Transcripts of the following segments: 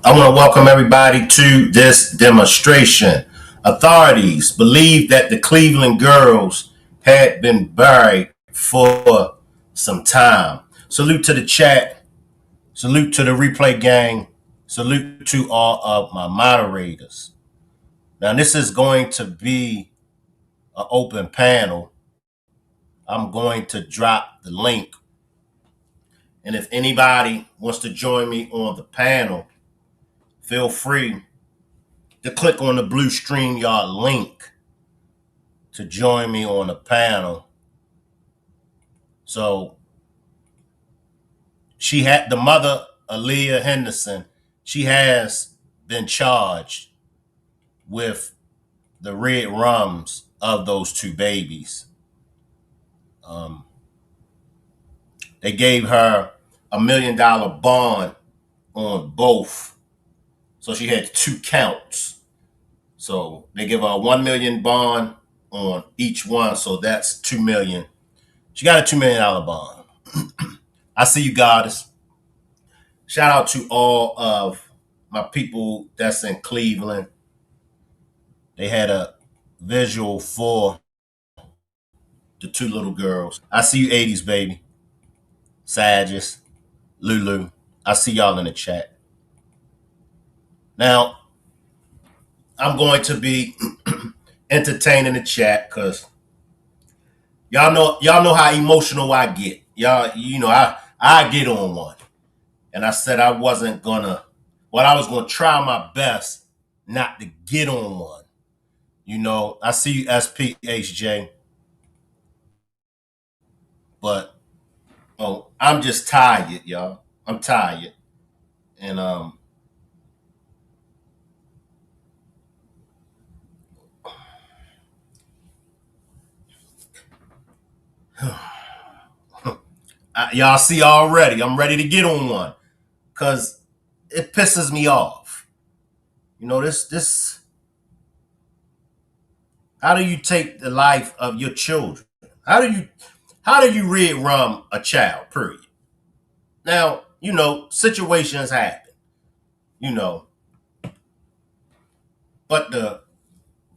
I want to welcome everybody to this demonstration. Authorities believe that the Cleveland girls had been buried for some time. Salute to the chat. Salute to the replay gang. Salute to all of my moderators. Now, this is going to be an open panel. I'm going to drop the link. And if anybody wants to join me on the panel, feel free to click on the blue StreamYard link to join me on the panel. So she had the mother, Aaliyah Henderson, she has been charged with the red rums of those two babies. Um, they gave her $1 million bond on both. So she had two counts. So they give her a 1 million bond on each one. So that's 2 million. She got a $2 million bond. I see you, goddess. Shout out to all of my people that's in Cleveland. They had a visual for the two little girls. I see you, 80s baby. Sages, Lulu. I see y'all in the chat. Now, I'm going to be entertaining the chat because y'all know how emotional I get. I get on one. And I said I wasn't gonna, well, I was gonna try my best not to get on one. I see you, SPHJ, but I'm just tired, y'all. I'm tired, and y'all see already. I'm ready to get on one because it pisses me off. This. How do you take the life of your children? How do you red rum a child? Period. Now, situations happen. You know, but the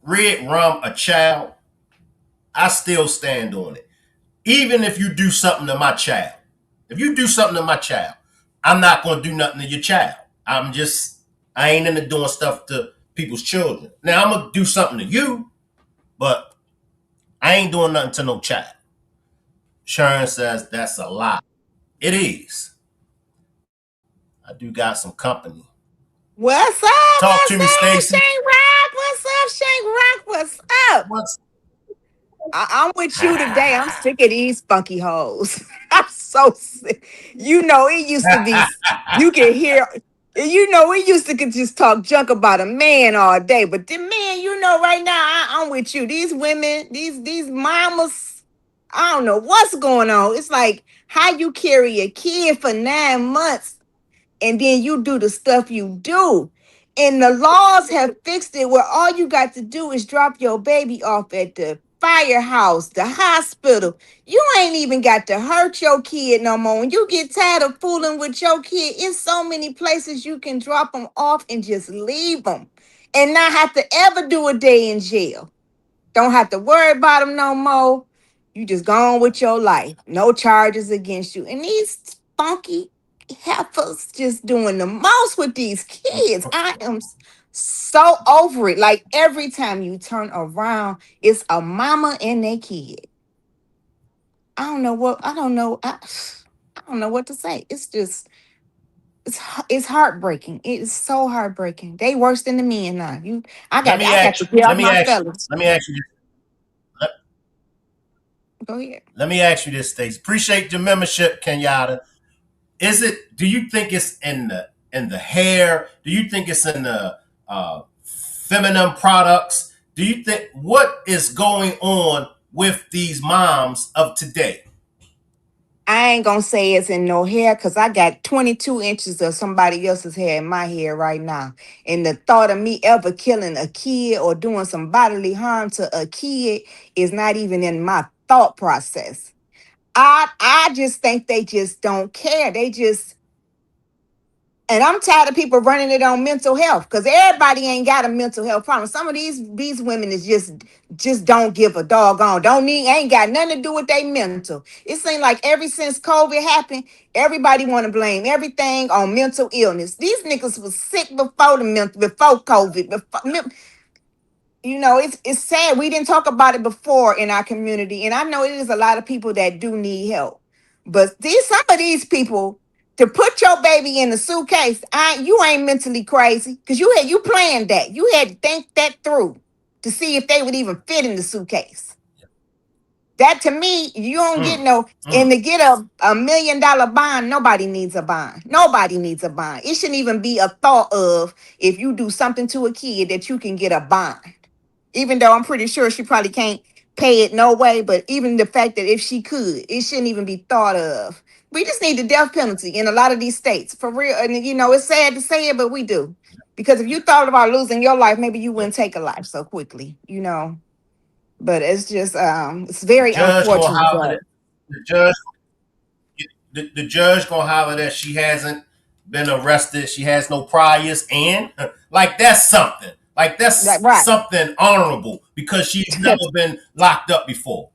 red rum a child, I still stand on it. Even if you do something to my child, if you do something to my child, I'm not going to do nothing to your child. I ain't into doing stuff to people's children. Now, I'm going to do something to you, but I ain't doing nothing to no child. Sharon says that's a lie. It is. I do got some company. What's up? Talk to What's me, up, Stacy. Shank Rock? What's up, Shank Rock? What's up? What's I'm with you today. I'm sick of these funky hoes. I'm so sick. It used to be, you can hear, we used to could just talk junk about a man all day. But the man, right now, I'm with you. These women, these mamas, I don't know what's going on. It's like how you carry a kid for 9 months and then you do the stuff you do. And the laws have fixed it where all you got to do is drop your baby off at the firehouse, the hospital. You ain't even got to hurt your kid no more. When you get tired of fooling with your kid, it's so many places you can drop them off and just leave them and not have to ever do a day in jail. Don't have to worry about them no more. You just go on with your life. No charges against you. And these funky heifers just doing the most with these kids. I am so over it. Like every time you turn around, it's a mama and their kid. I don't know what I don't know. I don't know what to say. It's just it's heartbreaking. It is so heartbreaking. They worse than the men now. let me I got ask to get let off me my ask fellas. let me ask you this. Let, Go ahead. let me ask you this, Stacy. Appreciate your membership, Kenyatta. Do you think it's in the hair? Do you think it's in the feminine products? Do you think what is going on with these moms of today? I ain't gonna say it's in no hair because I got 22 inches of somebody else's hair in my hair right now. And the thought of me ever killing a kid or doing some bodily harm to a kid is not even in my thought process. I just think they just don't care. They just And I'm tired of people running it on mental health because everybody ain't got a mental health problem. Some of these women is just don't give a doggone. Don't need ain't got nothing to do with their mental. It seems like ever since COVID happened, everybody want to blame everything on mental illness. These niggas was sick before before COVID. It's sad we didn't talk about it before in our community, and I know it is a lot of people that do need help, but these some of these people to put your baby in a suitcase, you ain't mentally crazy because you planned that. You had to think that through to see if they would even fit in the suitcase. That to me, you don't get Mm, no, and mm. to get a $1 million bond, nobody needs a bond. Nobody needs a bond. It shouldn't even be a thought of if you do something to a kid that you can get a bond. Even though I'm pretty sure she probably can't pay it no way, but even the fact that if she could, it shouldn't even be thought of. We just need the death penalty in a lot of these states for real. And it's sad to say it, but we do. Because if you thought about losing your life, maybe you Yeah. wouldn't take a life so quickly. But it's just it's The very judge gonna unfortunate holler that that the judge the judge gonna holler that she hasn't been arrested, she has no priors, and like that's something. Like that that's right. something honorable because she's never been locked up before.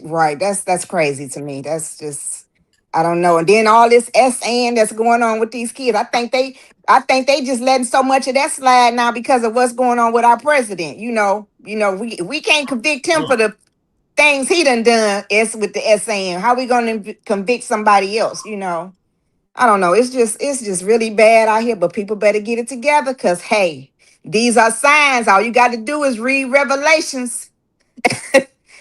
Right. That's crazy to me. That's just I don't know. And then all this SN that's going on with these kids. I think they just letting so much of that slide now because of what's going on with our president. We can't convict him for Mm. the things he done as with the SN. How we gonna convict somebody else? I don't know. It's just really bad out here, but people better get it together because hey, these are signs. All you got to do is read Revelations.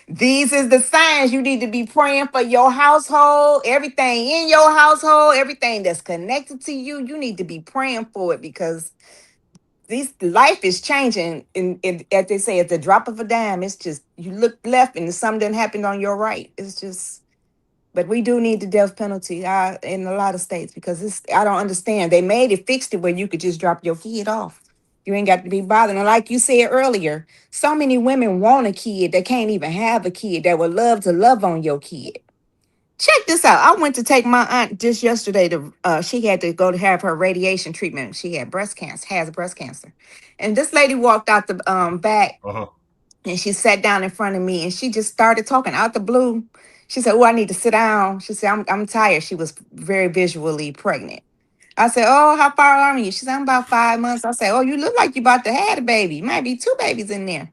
These is the signs you need to be praying for your household, everything in your household, everything that's connected to you. You need to be praying for it because this life is changing. And as they say, at the drop of a dime, it's just you look left and something happened on your right. It's just but we do need the death penalty in a lot of states because I don't understand. They fixed it where you could just drop your kid off. You ain't got to be bothered. And like you said earlier, so many women want a kid that can't even have a kid that would love to love on your kid. Check this out. I went to take my aunt just yesterday she had to go to have her radiation treatment. She had has breast cancer. And this lady walked out the back Uh-huh. and she sat down in front of me and she just started talking out the blue. She said, "Oh, I need to sit down." She said, I'm tired." She was very visually pregnant. I said, "Oh, how far are you?" She said, "I'm about 5 months." I said, "Oh, you look like you about to have a baby. Might be two babies in there."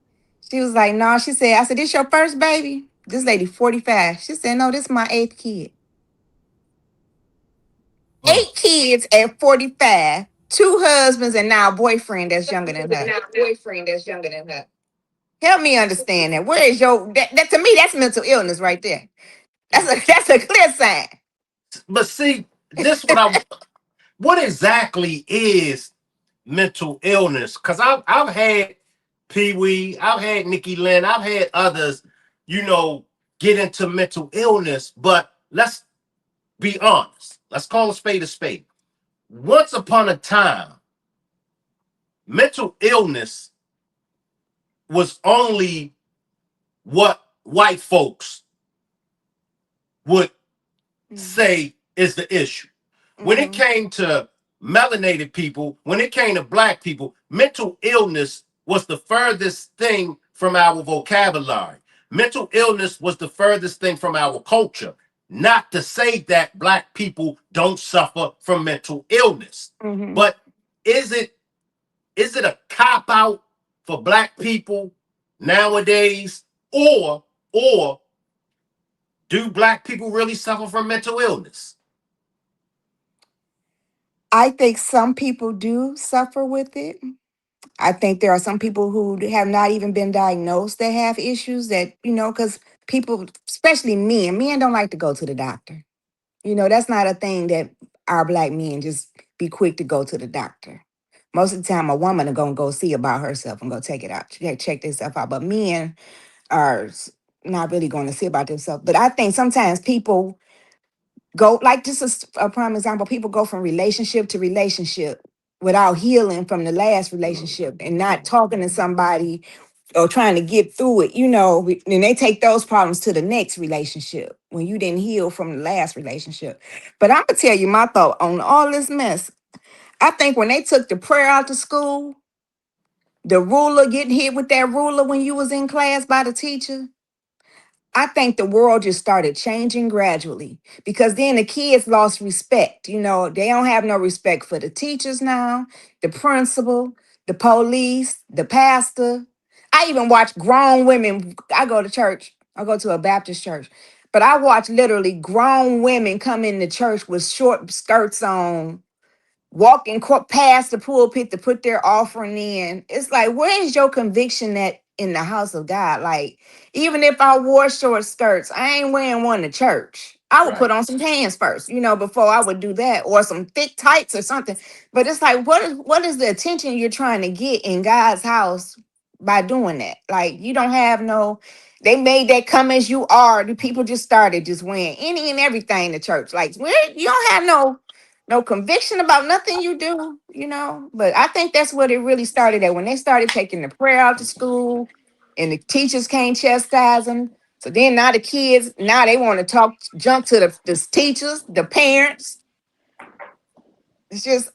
She was like, "No." She said, I said, "This your first baby?" This lady, 45. She said, "No, this is my eighth kid." Mm. 8 kids at 45, two husbands, and now a boyfriend that's younger than her. Help me understand that. Where is that to me, that's mental illness right there. That's a clear sign. But see, this what exactly is mental illness? Because I've had Pee Wee, I've had Nikki Lynn, I've had others, you know, get into mental illness. But let's be honest. Let's call a spade a spade. Once upon a time, mental illness was only what white folks would say is the issue. When it Mm-hmm. came to melanated people, when it came to black people, mental illness was the furthest thing from our vocabulary. Mental illness was the furthest thing from our culture. Not to say that black people don't suffer from mental illness, Mm-hmm. but is it a cop out for black people nowadays, or do black people really suffer from mental illness? I think some people do suffer with it. I think there are some people who have not even been diagnosed that have issues because people, especially men don't like to go to the doctor. That's not a thing that our black men just be quick to go to the doctor. Most of the time, a woman are gonna go see about herself and go take it out, check themselves out. But men are not really going to see about themselves. But I think sometimes people go like just a prime example. People go from relationship to relationship without healing from the last relationship and not talking to somebody or trying to get through it. And they take those problems to the next relationship when you didn't heal from the last relationship. But I'm gonna tell you my thought on all this mess. I think when they took the prayer out to school, the ruler getting hit with that ruler when you was in class by the teacher, I think the world just started changing gradually because then the kids lost respect. You know, they don't have no respect for the teachers now, the principal, the police, the pastor. I even watch grown women. I go to church, I go to a Baptist church, but I watch literally grown women come into church with short skirts on, walking past the pulpit to put their offering in. It's like, where is your conviction that in the house of God? Like, even if I wore short skirts, I ain't wearing one to church. I would put Right. on some pants first, before I would do that, or some thick tights or something. But it's like, what is the attention you're trying to get in God's house by doing that? Like, you don't have no. They made that come as you are. The people just started just wearing any and everything to church. Like, where you don't have no conviction about nothing you do. But I think that's what it really started at when they started taking the prayer out to school and the teachers can't chastise them. So then now the kids, now they want to talk junk to the teachers, the parents. It's just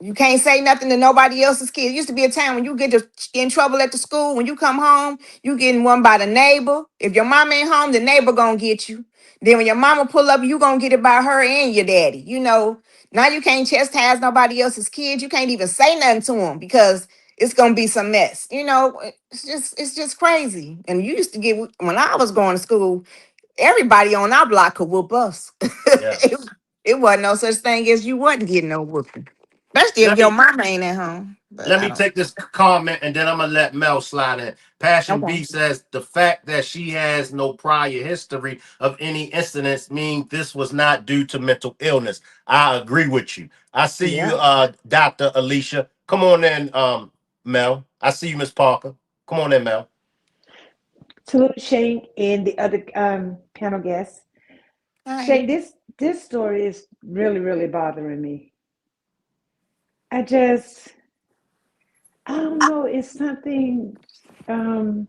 you can't say nothing to nobody else's kid. It used to be a time when you get in trouble at the school. When you come home, you getting one by the neighbor. If your mama ain't home, the neighbor gonna get you. Then when your mama pull up, you gonna get it by her and your daddy. Now you can't chastise nobody else's kids. You can't even say nothing to them because it's gonna be some mess. It's just crazy. And you used to get when I was going to school, everybody on our block could whoop us. it, Yes. it wasn't no such thing as you wasn't getting no whooping. Especially if Let your me mama ain't at home. But let I me don't. take this comment and then I'm gonna let Mel slide in. Passion Okay. B says the fact that she has no prior history of any incidents means this was not due to mental illness. I agree with you. I see you, Yeah. Dr. Alicia. Come on in, Mel. I see you, Miss Parker. Come on in, Mel. Salute Shank and the other panel guests. Hi. Shank, this story is really, really bothering me. I just, I don't know. Um,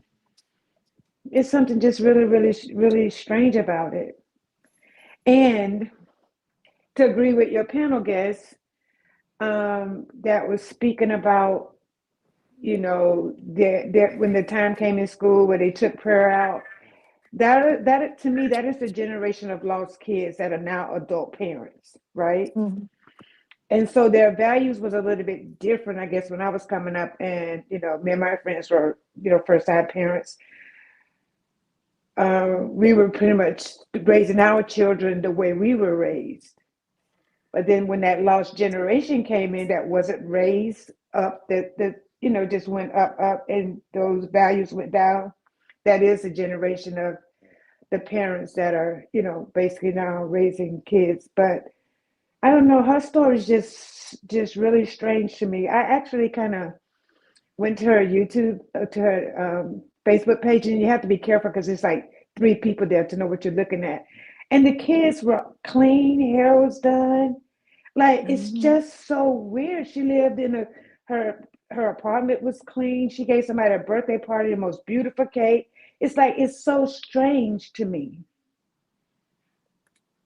it's something just really, really, really strange about it. And to agree with your panel guests, that was speaking about, that when the time came in school where they took prayer out, that to me, that is the generation of lost kids that are now adult parents, right? Mhm. And so their values was a little bit different, I guess, when I was coming up, and me and my friends were, first time parents. We were pretty much raising our children the way we were raised. But then when that lost generation came in, that wasn't raised up, that just went up, and those values went down. That is a generation of the parents that are, basically now raising kids. But I don't know. Her story is just really strange to me. I actually kind of went to her YouTube, to her Facebook page, and you have to be careful because it's like three people there to know what you're looking at. And the kids were clean, hair was done. Like it's Mhm. just so weird. She lived in her apartment was clean. She gave somebody a birthday party, the most beautiful cake. It's like it's so strange to me.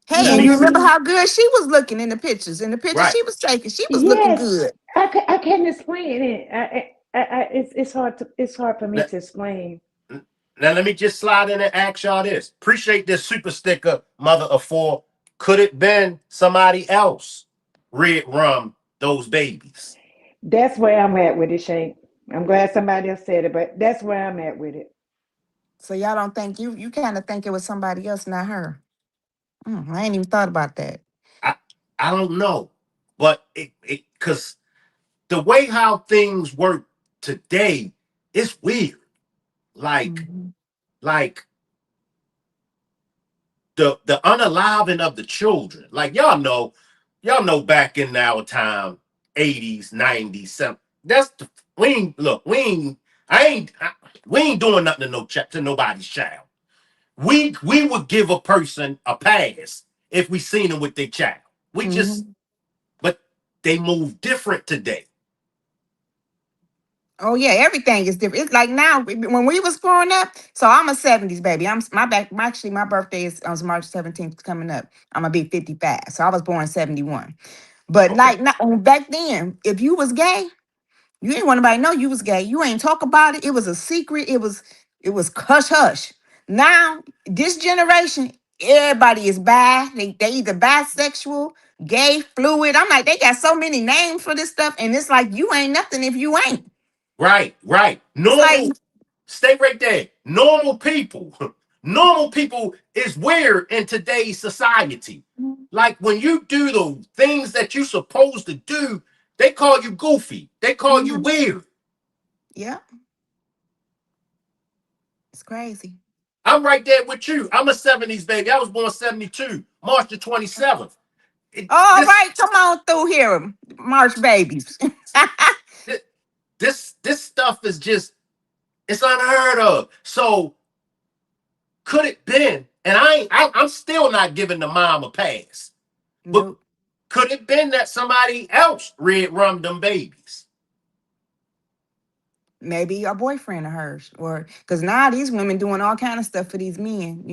Hey, Let and me you say, remember Mm-hmm. how good she was looking in the pictures? In the pictures right. she was taking, she was looking Yes, good. I can't explain it. It's hard for me Let, to explain. Now let me just slide in and ask y'all this. Appreciate this super sticker, mother of four. Could it been somebody else red rum those babies? That's where I'm at with it, Shank. I'm glad somebody else said it, but that's where I'm at with it. So y'all don't think you kind of think it was somebody else, not her. I ain't even thought about that. I I don't know. But it cause the way how things work today is weird. Like Mhm. like the unaliving of the children. Like y'all know back in our time, 80s, 90s, that's the we ain't look, we ain't doing nothing to to nobody's child. We would give a person a pass if we seen them with their child. We just Mhm. but they move different today. Oh yeah, everything is different. It's like now when we was growing up. So I'm a '70s baby. Actually my birthday is on March 17th coming up. I'm gonna be 55. So I was born '71. But Okay. like not back then, if you was gay, you didn't want nobody to know you was gay. You ain't talk about it. It was a secret. It was hush hush. Now, this generation, everybody is bi. They either bisexual, gay, fluid. I'm like, they got so many names for this stuff. And it's like you ain't nothing if you ain't. Right, right. It's like, Normal, stay right there. Normal people. Normal people is weird in today's society. Like when you do the things that you're supposed to do, they call you goofy. They call you mhm, weird. yeah, it's crazy. I'm right there with you. I'm a 70s baby. I was born 72, March the 27th. It, All this, right, come on through here, March babies. this this stuff is just it's unheard of. So could it been? And I'm still not giving the mom a pass. But Nope. could it been that somebody else red rum them babies? Maybe a boyfriend of hers, or because now these women doing all kind of stuff for these men.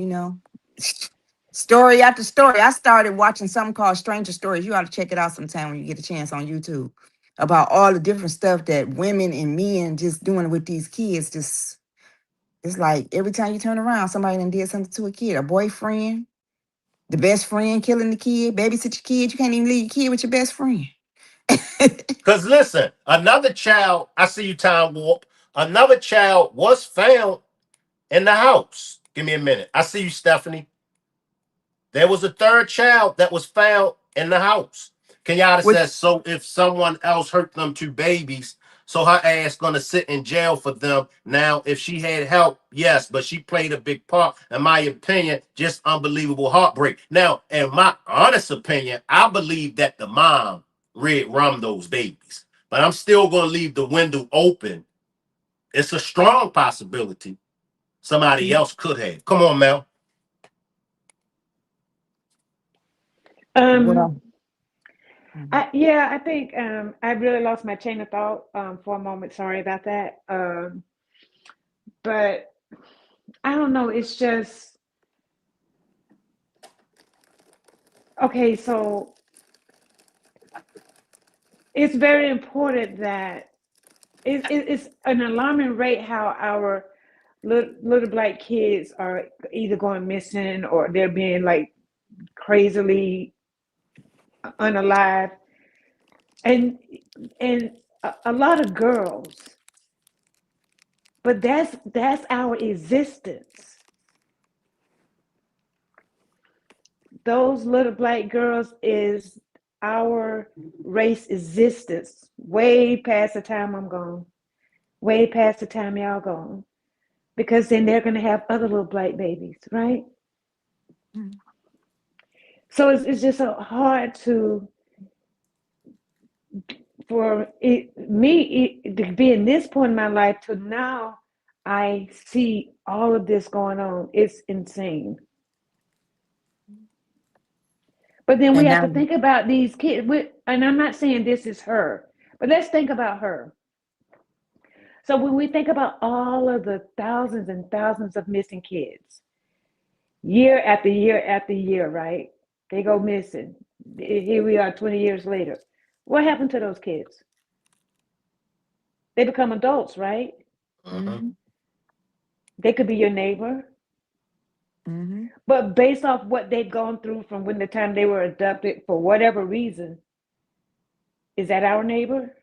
Story after story. I started watching something called Stranger Stories. You ought to check it out sometime when you get a chance on YouTube, about all the different stuff that women and men just doing with these kids. Just it's like every time you turn around, somebody done did something to a kid. A boyfriend, the best friend killing the kid, babysit your kid. You can't even leave your kid with your best friend. Because listen, another child, I see you, Time Warp. Another child was found in the house. Give me a minute. I see you, Stephanie. There was a third child that was found in the house. Kenyatta Which says, so if someone else hurt them two babies, so her ass gonna sit in jail for them. Now, if she had help, yes, but she played a big part. In my opinion, just unbelievable heartbreak. Now, in my honest opinion, I believe that the mom red rum those babies. But I'm still gonna leave the window open. It's a strong possibility somebody else could have. Come on, Mel. Um, well, yeah, I think I really lost my chain of thought for a moment. Sorry about that. But I don't know. It's just okay. So it's very important that it's an alarming rate how our little black kids are either going missing or they're being like crazily unalive, and a lot of girls. But that's our existence. Those little black girls is our race existence way past the time I'm gone, way past the time y'all gone, because then they're going to have other little black babies, right? So it's just so hard to for to be in this point in my life to now I see all of this going on. It's insane. But then we and have now to think about these kids. And I'm not saying this is her, but let's think about her. So when we think about all of the thousands and thousands of missing kids, year after year after year, right? They go missing. Here we are 20 years later. What happened to those kids? They become adults, right? Uh-huh. hmm They could be your neighbor. hmm But based off what they've gone through from when the time they were adopted, for whatever reason, is that our neighbor?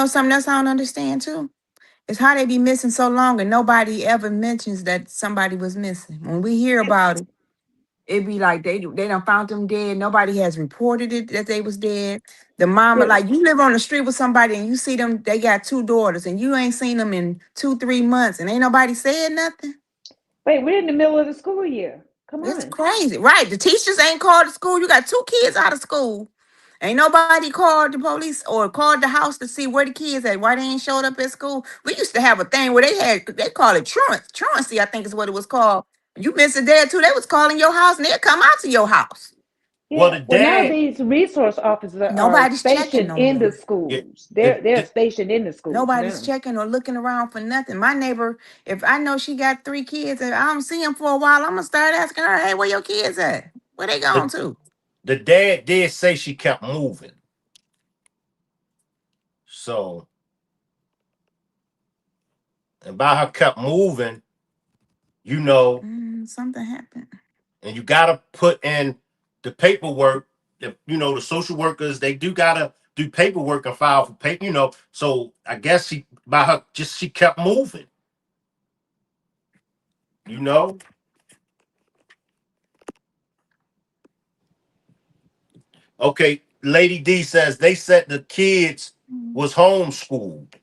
something else I don't understand too. It's how they be missing so long and nobody ever mentions that somebody was missing. When we hear about it, it be like they done found them dead. Nobody has reported it that they was dead. The mama, But like you live on the street with somebody and you see them, they got two daughters and you ain't seen them in 2, 3 months and ain't nobody said nothing. wait, we're in the middle of the school year. Come It's on. crazy. Right. The teachers ain't called to school. You got two kids out of school. Ain't nobody called the police or called the house to see where the kids at. Why they ain't showed up at school? We used to have a thing where they call it truancy, I think is what it was called. You miss a day or two, they was calling your house and they'd come out to your house. Well, Yeah. the Well, now dad, these resource officers are Nobody's checking stationed no in the more. yeah, schools. the, They're the, stationed in the schools Nobody's now. checking or looking around for nothing. My neighbor, if I know she got 3 kids and I don't see them for a while, I'm gonna start asking her, "Hey, where your kids at? Where they gone to? The dad did say she kept moving. So, and by her kept moving, Something happened. And you gotta put in the paperwork. The social workers, they do gotta do paperwork and file for paper. So I guess she kept moving. Okay, Lady D says they said the kids was homeschooled.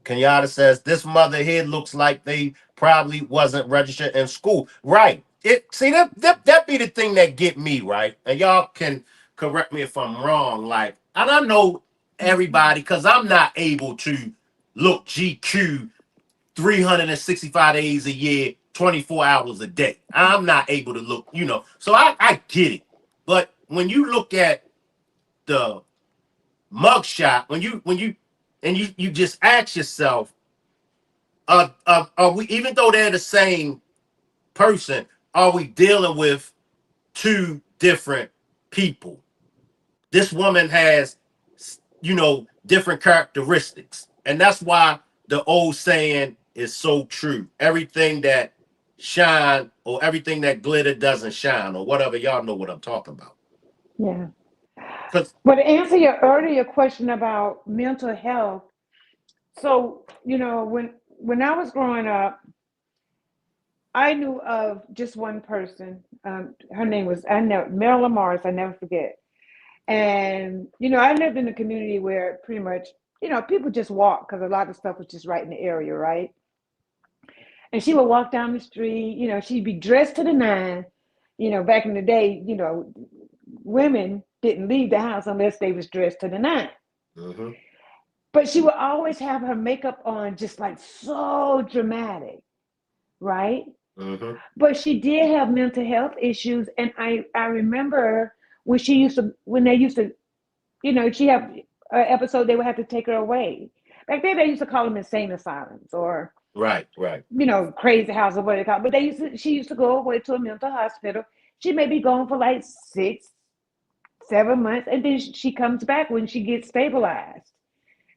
Kenyatta says this mother here looks like they probably wasn't registered in school. Right. That be the thing that get me, right? And y'all can correct me if I'm wrong. Like, and I know everybody, because I'm not able to look GQ 365 days a year, 24 hours a day. I'm not able to look. So I get it. But when you look at the mugshot, you just ask yourself, are we, even though they're the same person, are we dealing with two different people? This woman has, different characteristics. And that's why the old saying is so true. Everything that shine or everything that glitter doesn't shine, or whatever. Y'all know what I'm talking about. Yeah. 'Cause But to answer your earlier question about mental health, so when I was growing up, I knew of just one person. Her name was Marilyn Morris. I never forget. And I lived in a community where pretty much people just walk because a lot of stuff was just right in the area, right? And she would walk down the street. She'd be dressed to the nine. Back in the day, women didn't leave the house unless they was dressed to the nine. mm-hmm. But she would always have her makeup on just like so dramatic, right? Mm-hmm. But she did have mental health issues. And I remember when they used to, she have an episode, they would have to take her away. Back then they used to call them insane asylums or Right. crazy house or what they call it. But she used to go away to a mental hospital. She may be gone for like 6-7 months, and then she comes back when she gets stabilized.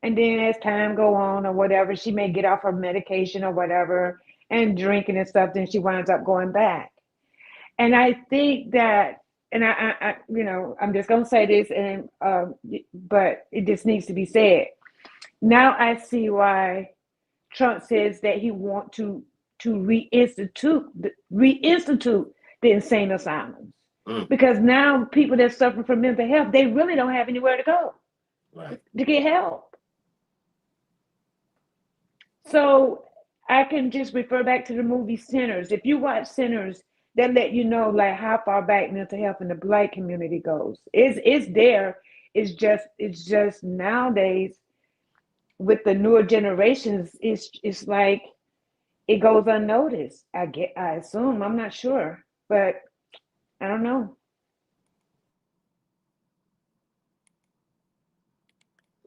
And then as time go on or whatever, she may get off her medication or whatever and drinking and stuff, then she winds up going back. And I think that, and I'm just gonna say this, and but it just needs to be said. Now I see why Trump says that he want to reinstitute the insane asylums, Mm. because now people that suffer from mental health, they really don't have anywhere to go to get help. So I can just refer back to the movie Sinners. If you watch Sinners, that let you know like how far back mental health in the Black community goes. It's there. It's just nowadays with the newer generations, it's like it goes unnoticed. I assume. I'm not sure, but I don't know.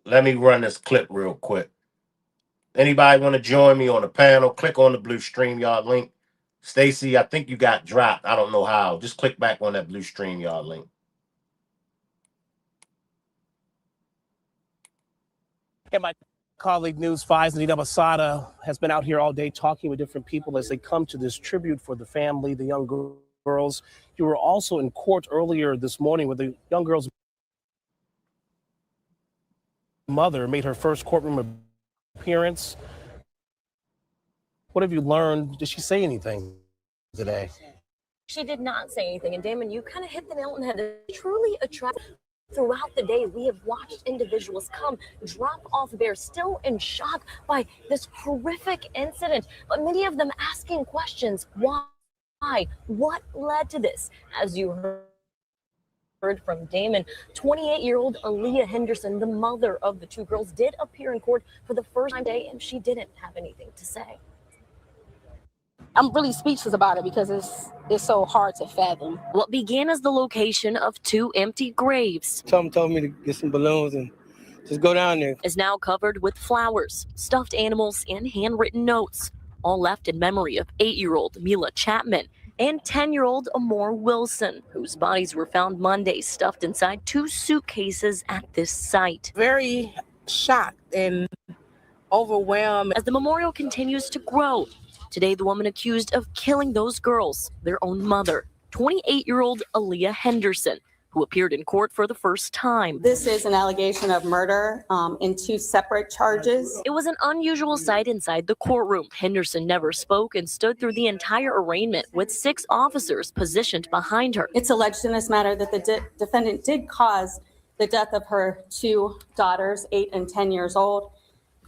Let me run this clip real quick. Anybody want to join me on the panel? Click on the blue StreamYard link. Stacy, I think you got dropped. I don't know how. Just click back on that blue StreamYard link. And my colleague News 5's Nina Masada has been out here all day talking with different people as they come to this tribute for the family, the young girls. You were also in court earlier this morning where the young girl's mother made her first courtroom appearance. What have you learned? Did she say anything today? She did not say anything. And Damon, you kind of hit the nail on the head. It's truly attractive. Throughout the day, we have watched individuals come, drop off there, still in shock by this horrific incident. But many of them asking questions. Why? What led to this? As you heard from Damon, 28-year-old Aaliyah Henderson, the mother of the two girls, did appear in court for the first time today, and she didn't have anything to say. I'm really speechless about it because it's so hard to fathom. What began as the location of two empty graves told me to get some balloons and just go down there. Is now covered with flowers, stuffed animals, and handwritten notes, all left in memory of 8-year-old Mila Chapman and 10-year-old Amor Wilson, whose bodies were found Monday stuffed inside 2 suitcases at this site. Very shocked and overwhelmed as the memorial continues to grow. Today, the woman accused of killing those girls, their own mother, 28-year-old Aaliyah Henderson, who appeared in court for the first time. This is an allegation of murder in 2 separate charges. It was an unusual sight inside the courtroom. Henderson never spoke and stood through the entire arraignment with 6 officers positioned behind her. It's alleged in this matter that the defendant did cause the death of her 2 daughters, 8 and 10 years old.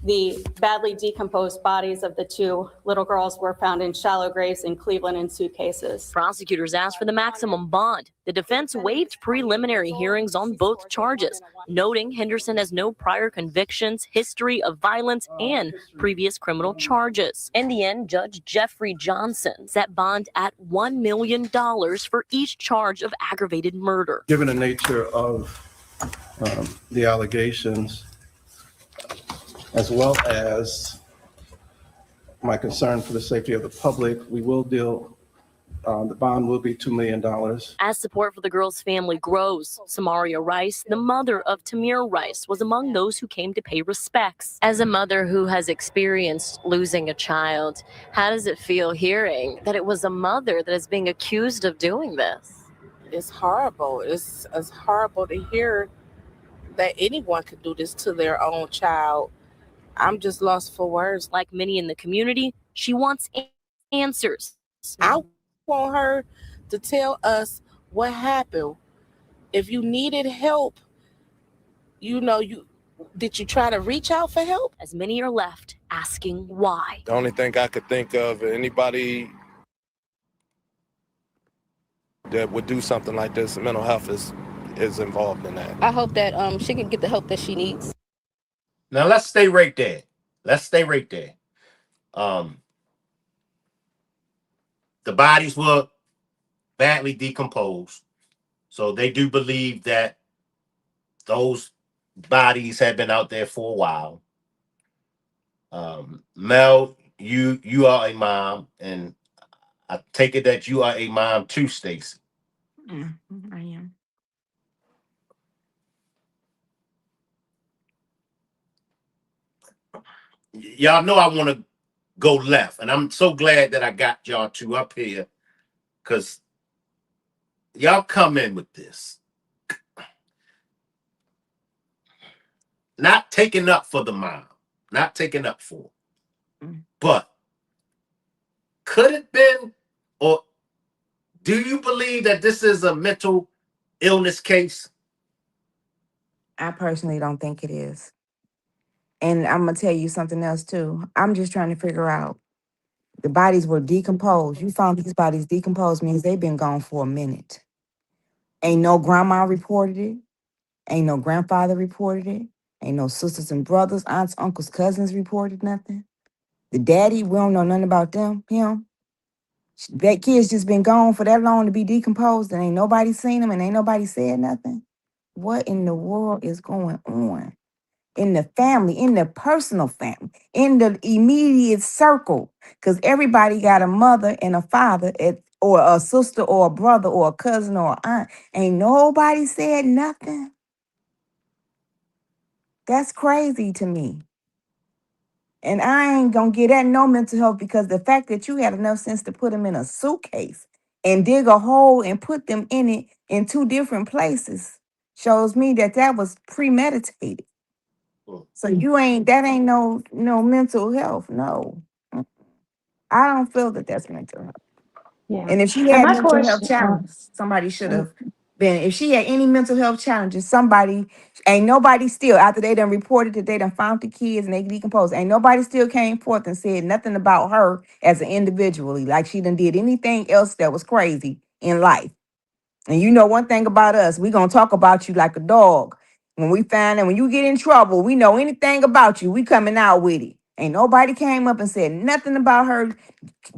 The badly decomposed bodies of the 2 little girls were found in shallow graves in Cleveland in suitcases. Prosecutors asked for the maximum bond. The defense waived preliminary hearings on both charges, noting Henderson has no prior convictions, history of violence, and previous criminal charges. In the end, Judge Jeffrey Johnson set bond at $1 million for each charge of aggravated murder. Given the nature of the allegations, as well as my concern for the safety of the public, we will deal, the bond will be $2 million. As support for the girl's family grows, Samaria Rice, the mother of Tamir Rice, was among those who came to pay respects. As a mother who has experienced losing a child, how does it feel hearing that it was a mother that is being accused of doing this? It's horrible. It's horrible to hear that anyone could do this to their own child. I'm just lost for words. Like many in the community, she wants answers. I want her to tell us what happened. If you needed help, did you try to reach out for help? As many are left asking why. The only thing I could think of, anybody that would do something like this, mental health is involved in that. I hope that she can get the help that she needs. Now let's stay right there. The bodies were badly decomposed. So they do believe that those bodies have been out there for a while. Mel, you are a mom, and I take it that you are a mom too, Stacey. Yeah, I am. Y'all know I want to go left, and I'm so glad that I got y'all 2 up here, because y'all come in with this. Not taking up for the mom, not taking up for it. But could it been, or do you believe that this is a mental illness case? I personally don't think it is. And I'm going to tell you something else too. I'm just trying to figure out. The bodies were decomposed. You found these bodies decomposed means they've been gone for a minute. Ain't no grandma reported it. Ain't no grandfather reported it. Ain't no sisters and brothers, aunts, uncles, cousins reported nothing. The daddy, we don't know nothing about him. That kid's just been gone for that long to be decomposed, and ain't nobody seen him, and ain't nobody said nothing. What in the world is going on? In the family, in the personal family, in the immediate circle, because everybody got a mother and a father, or a sister or a brother or a cousin or an aunt. Ain't nobody said nothing. That's crazy to me. And I ain't gonna get that no mental health, because the fact that you had enough sense to put them in a suitcase and dig a hole and put them in it in 2 different places shows me that was premeditated. So that ain't no mental health. No. I don't feel that that's mental health. Yeah. And if she And had my mental health question, challenges, somebody should have been. If she had any mental health challenges, ain't nobody still, after they done reported that they done found the kids and they decomposed, ain't nobody still came forth and said nothing about her as an individually, like she done did anything else that was crazy in life. And you know one thing about us, we gonna talk about you like a dog. When we find that when you get in trouble, we know anything about you, we coming out with it. Ain't nobody came up and said nothing about her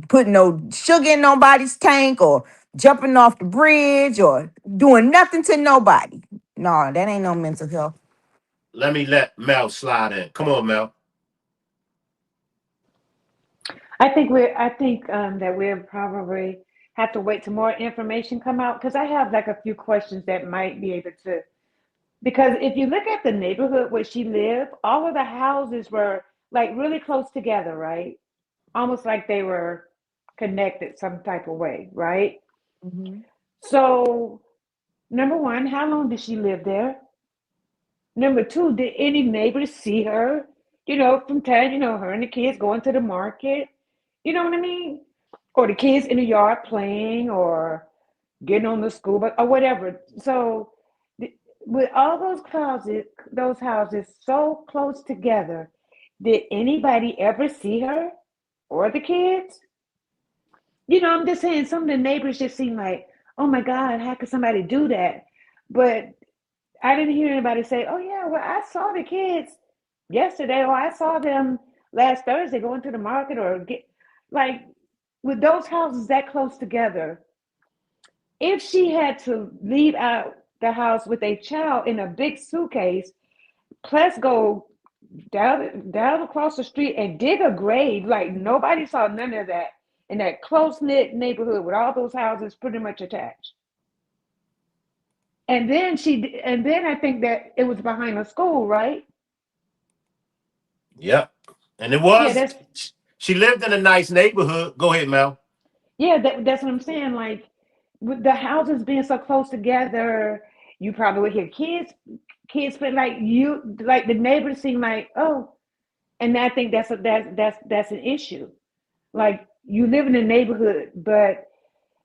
putting no sugar in nobody's tank or jumping off the bridge or doing nothing to nobody. No, that ain't no mental health. Let me let Mel slide in. Come on, Mel. I think that we're probably have to wait till more information come out? Because I have like a few questions that might be able to. Because if you look at the neighborhood where she lived, all of the houses were like really close together, right? Almost like they were connected some type of way, right? Mhm. So, number one, how long did she live there? Number two, did any neighbors see her? From time, her and the kids going to the market. You know what I mean? Or the kids in the yard playing or getting on the school bus or whatever. So, with all those houses so close together, did anybody ever see her or the kids? I'm just saying some of the neighbors just seem like, oh my God, how could somebody do that? But I didn't hear anybody say, oh yeah, well, I saw the kids yesterday, or I saw them last Thursday going to the market or get like with those houses that close together. If she had to leave out the house with a child in a big suitcase, plus go down across the street and dig a grave, like nobody saw none of that in that close knit neighborhood with all those houses pretty much attached. And then I think that it was behind a school, right? Yep. And it Yeah, was, that's she lived in a nice neighborhood. Go ahead, Mel. yeah, that's what I'm saying. Like with the houses being so close together, you probably would hear kids, but like the neighbors seem like, oh, and I think that's an issue. Like you live in a neighborhood, but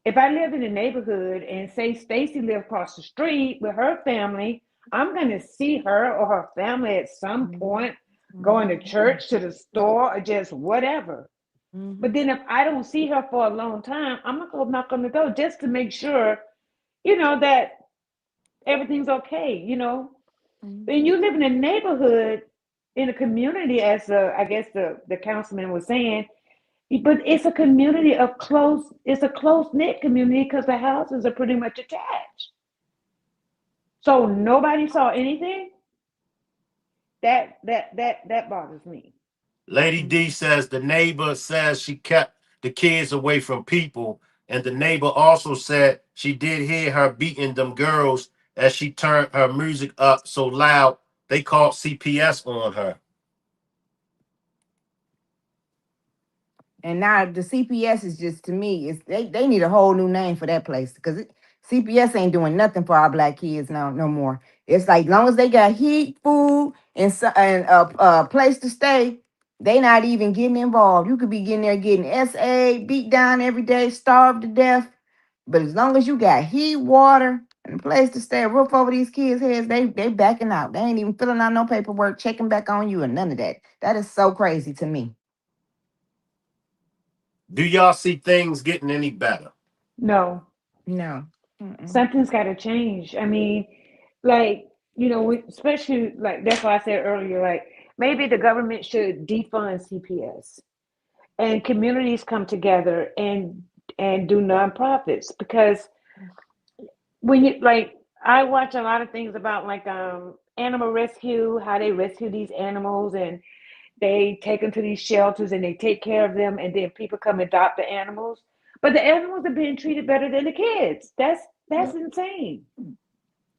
if I lived in a neighborhood and say Stacy lived across the street with her family, I'm gonna see her or her family at some Mhm. point going to Mhm. church, to the store, or just whatever. But Mhm. then if I don't see her for a long time, I'm gonna go knock on the door just to make sure, that everything's okay. And Mhm. you live in a neighborhood, in a community, as I guess the councilman was saying, but it's a close knit community because the houses are pretty much attached. So nobody saw anything. That bothers me. Lady D says the neighbor says she kept the kids away from people. And the neighbor also said she did hear her beating them girls as she turned her music up so loud they called CPS on her. And now the CPS is just to me, they need a whole new name for that place because CPS ain't doing nothing for our black kids now no more. It's like long as they got heat, food, and a place to stay, they not even getting involved. You could be getting there getting SA, beat down every day, starved to death. But as long as you got heat, water, and a place to stay, a roof over these kids' heads, they backing out. They ain't even filling out no paperwork, checking back on you, and none of that. That is so crazy to me. Do y'all see things getting any better? No, No. Mm-mm. something's got to change. I mean, like especially like that's why I said earlier, like maybe the government should defund CPS and communities come together and do nonprofits because when you like I watch a lot of things about like animal rescue, how they rescue these animals and they take them to these shelters and they take care of them and then people come adopt the animals. But the animals are being treated better than the kids. That's insane.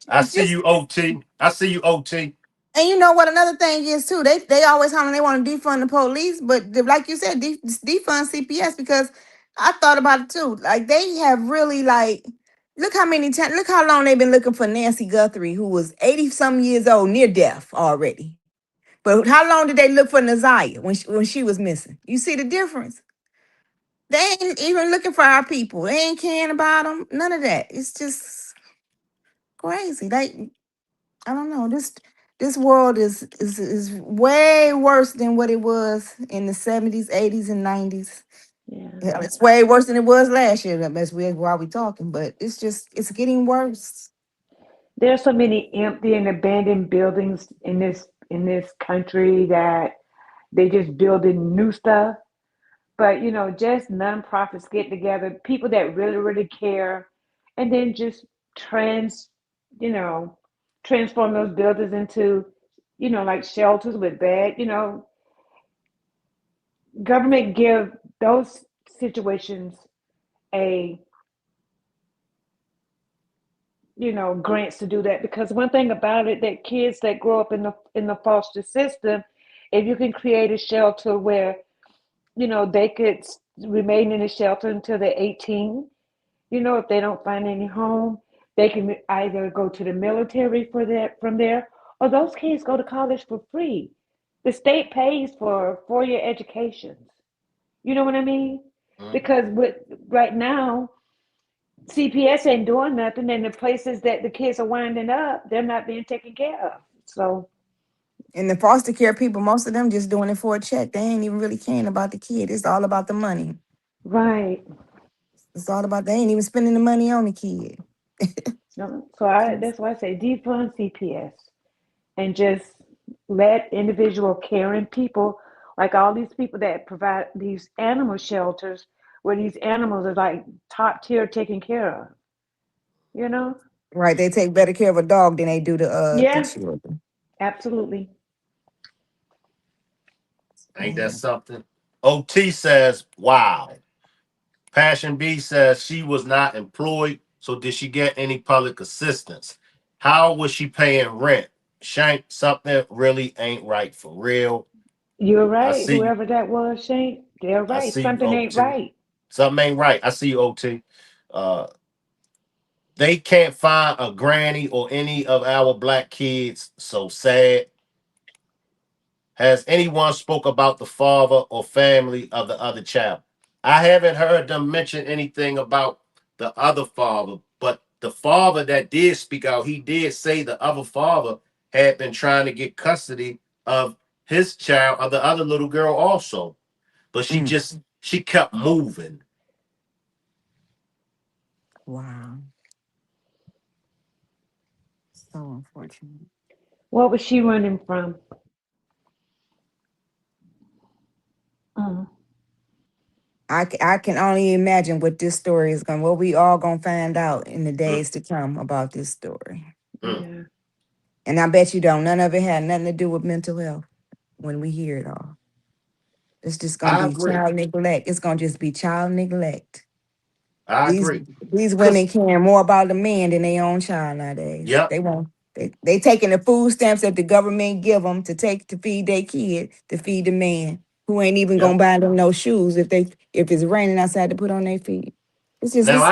I see Just you, OT. I see you, OT. and you know what another thing is too. They always holler they want to defund the police, but like you said, defund CPS because I thought about it too. Like they have really like look how many times look how long they've been looking for Nancy Guthrie, who was 80 some years old, near death already. But how long did they look for Naziah when she was missing? You see the difference? They ain't even looking for our people. They ain't caring about them. None of that. It's just crazy. I don't know. This world is way worse than what it was in the 70s, 80s, and 90s. Yeah. Yeah, it's way worse than it was last year. That's why we talking. But it's getting worse. There's so many empty and abandoned buildings in this country that they just building new stuff. But just nonprofits get together, people that really, really care, and then just trans, you know, transform those buildings into, like shelters with bed. Government give those situations a grants to do that, because one thing about it, that kids that grow up in the foster system, if you can create a shelter where they could remain in the shelter until they're 18. If they don't find any home, they can either go to the military for that from there, or those kids go to college for free. The state pays for 4-year educations. You know what I mean? Mhm. Because right now, CPS ain't doing nothing, and the places that the kids are winding up, they're not being taken care of. So, And the foster care people, most of them just doing it for a check. They ain't even really caring about the kid. It's all about the money. right. It's all about they ain't even spending the money on the kid. No, so that's why I say defund CPS and just let individual caring people, like all these people that provide these animal shelters, where these animals are like top tier taken care of. You know? Right. They take better care of a dog than they do the Yeah, children. absolutely. Ain't that Yeah. something? OT says, wow. Passion B says she was not employed, so did she get any public assistance? How was she paying rent? Shank, something really ain't right for real. You're I right. see, Whoever that was, Shane, they're I right. see Something ain't OT. right. Something ain't right. I see OT. Uh, they can't find a granny or any of our black kids. So sad. Has anyone spoke about the father or family of the other child? I haven't heard them mention anything about the other father, but the father that did speak out, he did say the other father had been trying to get custody of his child, of the other little girl also. But Mm. she kept moving. Wow. So unfortunate. What was she running from? Mm, I can only imagine what this story is going, what we all gonna find out in the Mm, days to come about this story. mm. yeah. And I bet you don't. None of it had nothing to do with mental health when we hear it all. It's just gonna I be agree. child neglect. It's gonna just be child neglect. I These agree. these women Cause caring more about the man than their own child nowadays. yep, They won't. They taking the food stamps that the government give them to take to feed their kid to feed the man who ain't even gonna yep. buy them no shoes if it's raining outside to put on their feet. It's just Now it's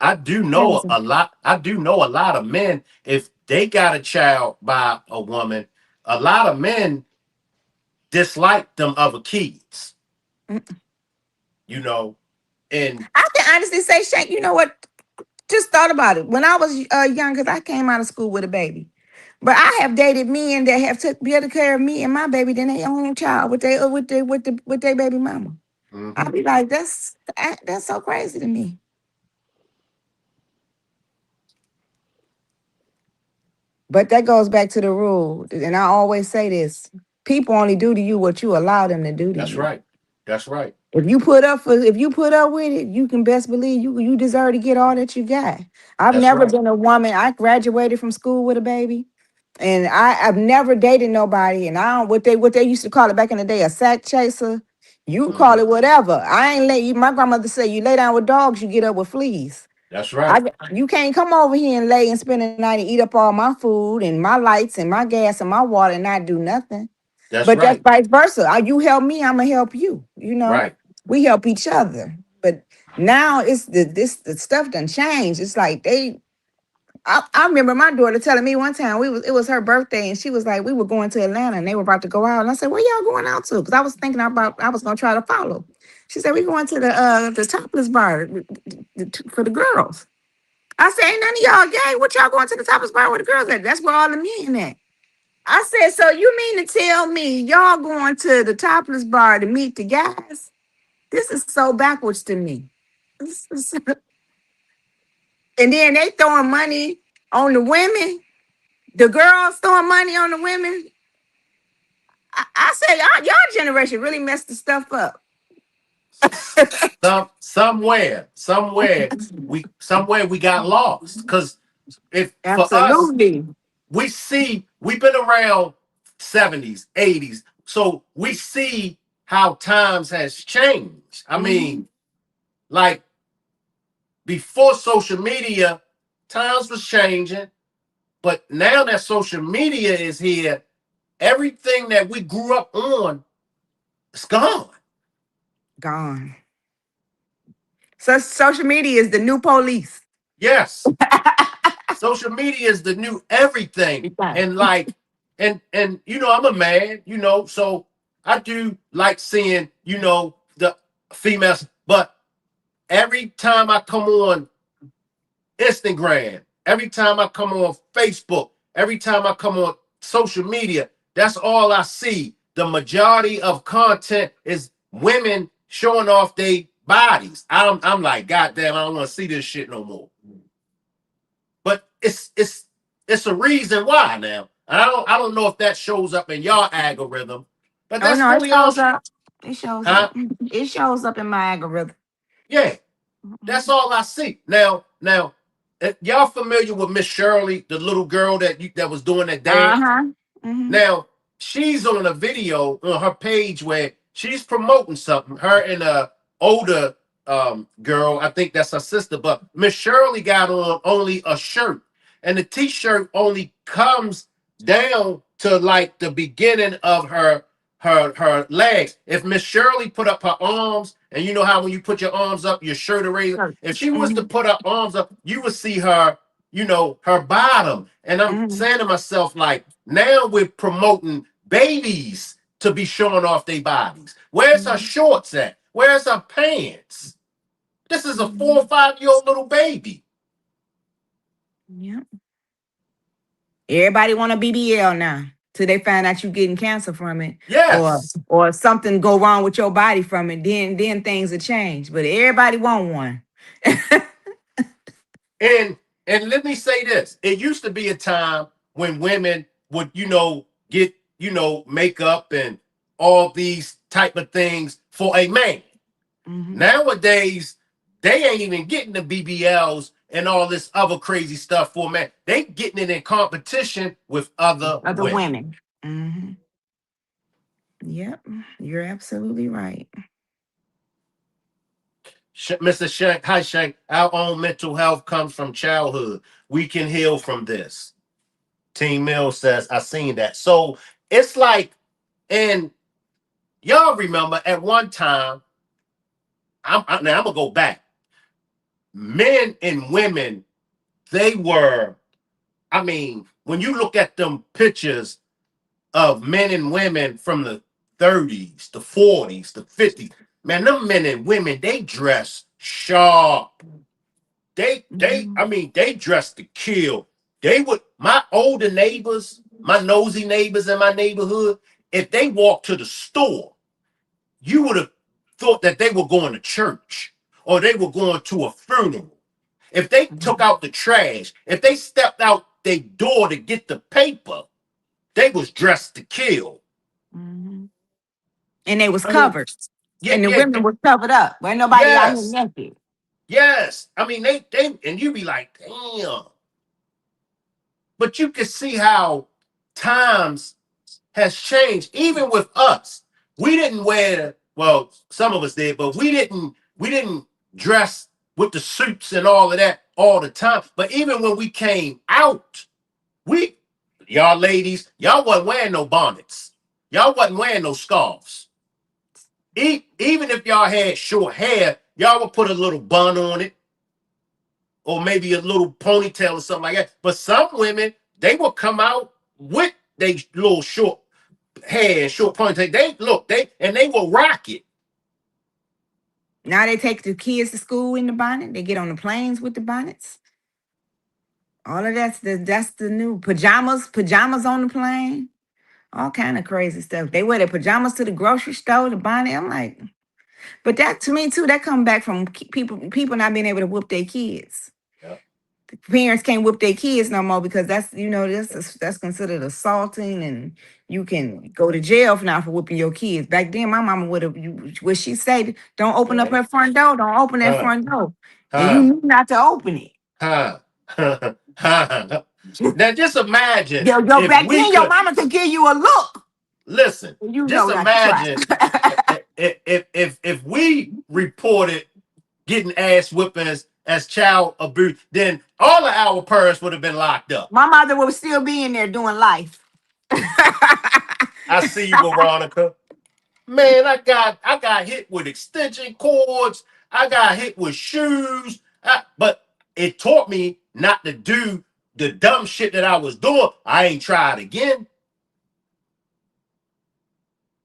I do know crazy. a lot. I do know a lot of men. If they got a child by a woman, a lot of men dislike them other kids. Mm. You know, and I can honestly say, Shank, you know what? Just thought about it when I was young, because I came out of school with a baby. But I have dated men that have took better care of me and my baby than their own child with their baby mama. I'll mhm, be like, that's so crazy to me. But that goes back to the rule, and I always say this: people only do to you what you allow them to do to that's you. right. That's right. If you put up with it, you can best believe you deserve to get all that you got. I've That's never right. been a woman. I graduated from school with a baby. And I've never dated nobody, and I don't what they used to call it back in the day, a sack chaser. You call Mhm, it whatever. I ain't let you. My grandmother said, "You lay down with dogs, you get up with fleas." that's right. You can't come over here and lay and spend the night and eat up all my food and my lights and my gas and my water and not do nothing. That's But that's right. vice versa. You help me, I'm gonna help you. Right. We help each other. But now it's the stuff done changed. It's like I remember my daughter telling me one time it was her birthday and she was like, we were going to Atlanta and they were about to go out. And I said, where y'all going out to? Because I was thinking about I was gonna try to follow. She said, we going to the topless bar for the girls. I said, ain't none of y'all gay. What y'all going to the topless bar with the girls at? That's where all the men at. I said, so you mean to tell me y'all going to the topless bar to meet the guys? This is so backwards to me. And then they throwing money on the women. The girls throwing money on the women. I say, y'all generation really messed the stuff up. Somewhere we got lost. Because if for us, Absolutely. we've been around 70s, 80s, so we see how times has changed. I Mhm. mean, like before social media, times was changing, but now that social media is here, everything that we grew up on is gone. Gone. So social media is the new police. Yes. Social media is the new everything. And like, and you know, I'm a man, you know, so I do like seeing, you know, the females, but every time I come on Instagram, every time I come on Facebook, every time I come on social media, that's all I see. The majority of content is women showing off their bodies. I'm like, God damn, I don't want to see this shit no more. But it's a reason why now. I don't know if that shows up in your algorithm, but Oh that's no, it really all. shows up. It shows Huh? up. It shows up in my algorithm. Yeah, that's all I see. Now, y'all familiar with Miss Shirley, the little girl that was doing that dance? Uh-huh. Mm-hmm. Now, she's on a video on her page where she's promoting something. Her and a older girl, I think that's her sister, but Miss Shirley got on only a shirt, and the t-shirt only comes down to like the beginning of her legs. If Miss Shirley put up her arms, and you know how when you put your arms up, your shirt eraser. If she was to put her arms up, you would see her, you know, her bottom. And I'm saying to myself, like, now we're promoting babies to be showing off their bodies. Where's her shorts at? Where's her pants? This is a 4 or 5 year old little baby. Yep. Everybody want a BBL now till they find out you getting cancer from it. Yes. Or something go wrong with your body from it. Then things will change. But everybody want one. And let me say this. It used to be a time when women would, you know, get, you know, makeup and all these type of things for a man. Nowadays, they ain't even getting the BBLs and all this other crazy stuff for men. They getting it in competition with other women. Mm-hmm. Yep, you're absolutely right. Mr. Shank, hi Shank. Our own mental health comes from childhood. We can heal from this. Team Mill says, I seen that. So it's like, and y'all remember at one time, now I'm gonna go back. Men and women, they were, I mean, when you look at them pictures of men and women from the 30s, the 40s, the 50s, man, them men and women, they dress sharp. They dress to kill. My older neighbors, my nosy neighbors in my neighborhood, if they walked to the store, you would have thought that they were going to church or they were going to a funeral. If they took out the trash, if they stepped out their door to get the paper, they was dressed to kill. And they was covered. Yeah, and the women were covered up. Ain't nobody out here naked. Yes. I mean, they and you be like, damn. But you can see how times has changed, even with us. We didn't wear, well, some of us did, but we didn't dress with the suits and all of that all the time. But even when we came out, y'all ladies, y'all wasn't wearing no bonnets. Y'all wasn't wearing no scarves. Even if y'all had short hair, y'all would put a little bun on it or maybe a little ponytail or something like that. But some women, they will come out with their little short hair and short ponytail. They will rock it. Now they take the kids to school in the bonnet. They get on the planes with the bonnets. All of that's the new pajamas on the plane. All kind of crazy stuff. They wear their pajamas to the grocery store, the bonnet. I'm like, but that to me too, that come back from people not being able to whoop their kids. Yep. The parents can't whoop their kids no more because that's that's considered assaulting, and you can go to jail now for whooping your kids. Back then, my mama would she say, "Don't open up her front door. Don't open that front door," and you knew not to open it. Now just imagine. Back then, your mama could give you a look. Listen, just imagine if we reported getting ass whippings as child abuse, then all of our parents would have been locked up. My mother would still be in there doing life. I see you, Veronica. Man, I got hit with extension cords. I got hit with shoes. But it taught me not to do the dumb shit that I was doing. I ain't tried again.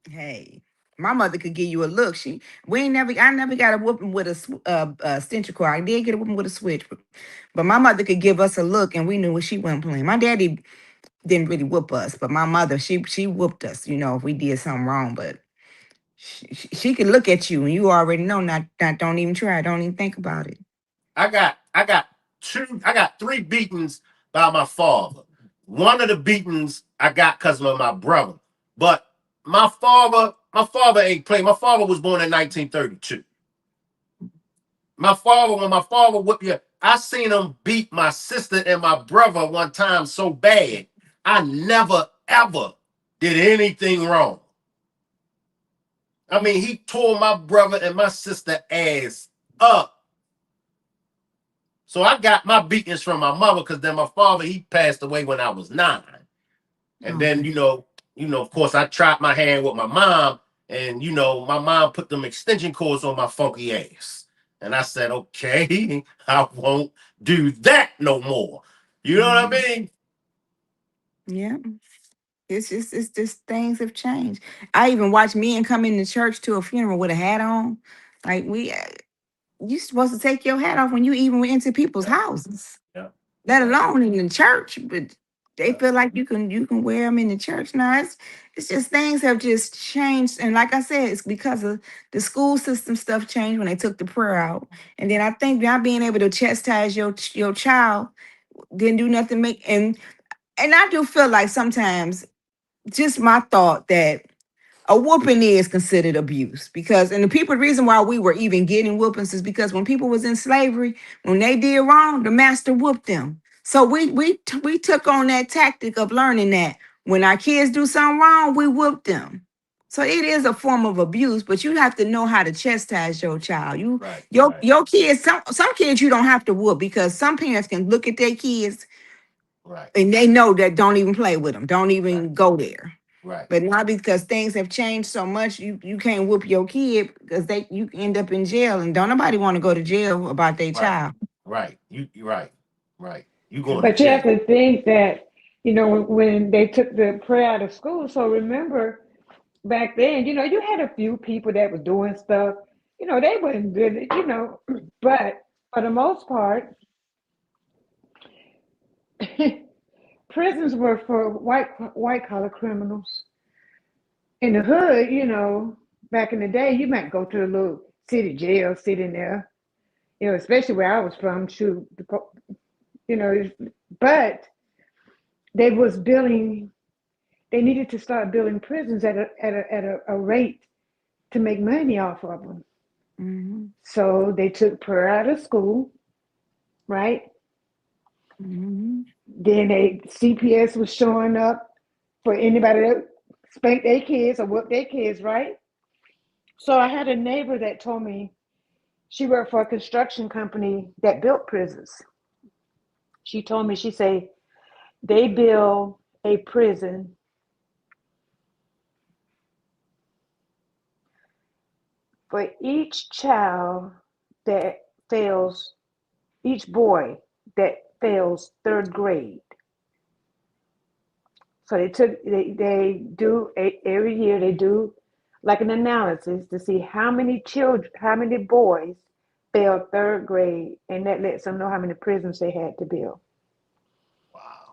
Hey, my mother could give you a look. I never got a whooping with a stench cord. I did get a whooping with a switch, but my mother could give us a look, and we knew what she wasn't playing. My daddy didn't really whoop us, but my mother, she whooped us, if we did something wrong. But she could look at you, and you already know. Not don't even try. Don't even think about it. I got 3 beatings by my father. One of the beatings I got because of my brother. But my father ain't playing. My father was born in 1932. When my father whipped you, I seen him beat my sister and my brother one time so bad. I never ever did anything wrong. I mean, he tore my brother and my sister ass up. So I got my beatings from my mother because then my father, he passed away when I was 9. And then, of course, I tried my hand with my mom, and my mom put them extension cords on my funky ass. And I said, okay, I won't do that no more. You know what I mean? Yeah. It's just things have changed. I even watched men come into church to a funeral with a hat on. Like you supposed to take your hat off when you even went into people's houses, let alone in the church. But they feel like you can wear them in the church. Now it's just things have just changed. And like I said, it's because of the school system stuff changed when they took the prayer out. And then I think not being able to chastise your child didn't do nothing. And I do feel like sometimes, just my thought, that a whooping is considered abuse, because the reason why we were even getting whoopings is because when people was in slavery, when they did wrong, the master whooped them. So we took on that tactic of learning that when our kids do something wrong, we whoop them. So it is a form of abuse, but you have to know how to chastise your child. Your kids, some kids you don't have to whoop, because some parents can look at their kids, and they know that don't even play with them, don't even go there. But not because things have changed so much, you can't whoop your kid, because you end up in jail, and don't nobody want to go to jail about their child. Right. You're right. You going to But you have jail. to think that, when they took the prayer out of school, so remember back then, you had a few people that were doing stuff, they wasn't good, but for the most part, prisons were for white collar criminals. In the hood, back in the day, you might go to a little city jail, sit in there, especially where I was from, shoot, but they was building, they needed to start building prisons at a rate to make money off of them. Mm-hmm. So they took prayer out of school, right? Mm-hmm. Then CPS was showing up for anybody that spanked their kids or whooped their kids, right? So I had a neighbor that told me she worked for a construction company that built prisons. She told me, she said, they build a prison for each child that fails, each boy that fails 3rd grade. So they do every year, they do like an analysis to see how many boys failed 3rd grade, and that lets them know how many prisons they had to build.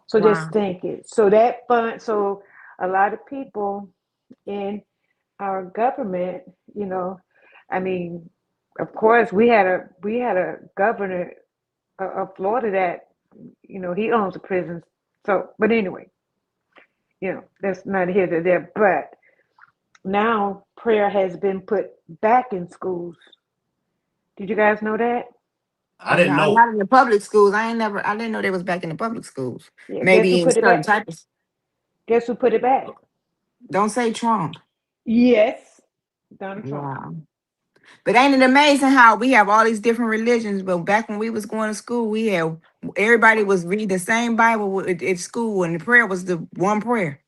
So just think it. So so a lot of people in our government, I mean, of course, we had a governor of Florida that, he owns the prisons. So, but anyway, that's not here to there. But now prayer has been put back in schools. Did you guys know that? I didn't know. Not in the public schools. I didn't know they was back in the public schools. Yeah, Maybe in certain types. Guess who put it back? Don't say Trump. Yes, Donald Trump. Wow. But ain't it amazing how we have all these different religions? But back when we was going to school, we had everybody was reading the same Bible at school, and the prayer was the one prayer.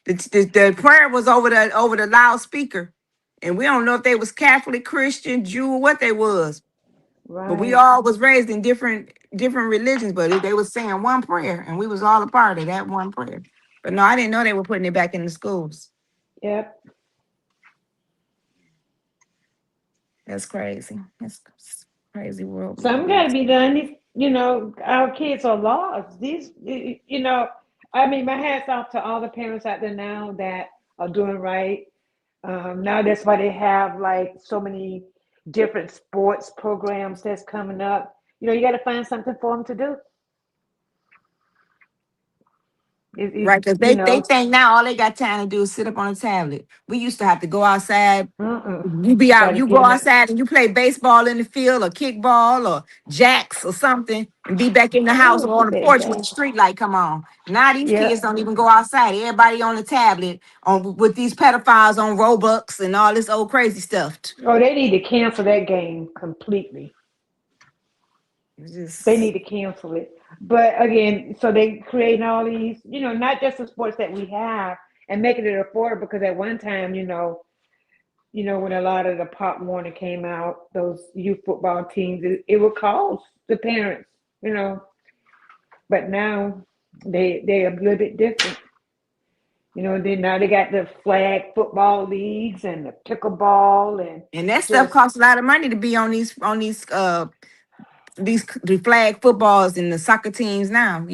The prayer was over the loudspeaker, and we don't know if they was Catholic, Christian, Jew, or what they was. But we Right. all was raised in different religions, but they was saying one prayer, and we was all a part of that one prayer. But no, I didn't know they were putting it back in the schools. Yep. That's crazy. That's crazy world we Some live in. got to be done. Our kids are lost. I mean, my hat's off to all the parents out there now that are doing right. Now that's why they have like so many different sports programs that's coming up. You got to find something for them to do. Right, because they think now all they got time to do is sit up on a tablet. We used to have to go outside. You be Got out, to you get go them out. outside and you play baseball in the field or kickball or jacks or something and be back in the house Oh, or we on the bet porch when that. the street light come on. Now these Yep. kids don't even go outside. Everybody on the tablet on with these pedophiles on Robux and all this old crazy stuff. Oh, they need to cancel that game completely. It's They just need to cancel it. But again, so they creating all these, not just the sports that we have and making it affordable because at one time, when a lot of the Pop Warner came out, those youth football teams, it would cost the parents, you know. But now they a little bit different. Then now they got the flag football leagues and the pickleball and and that stuff just costs a lot of money to be on these the flag footballs and the soccer teams now,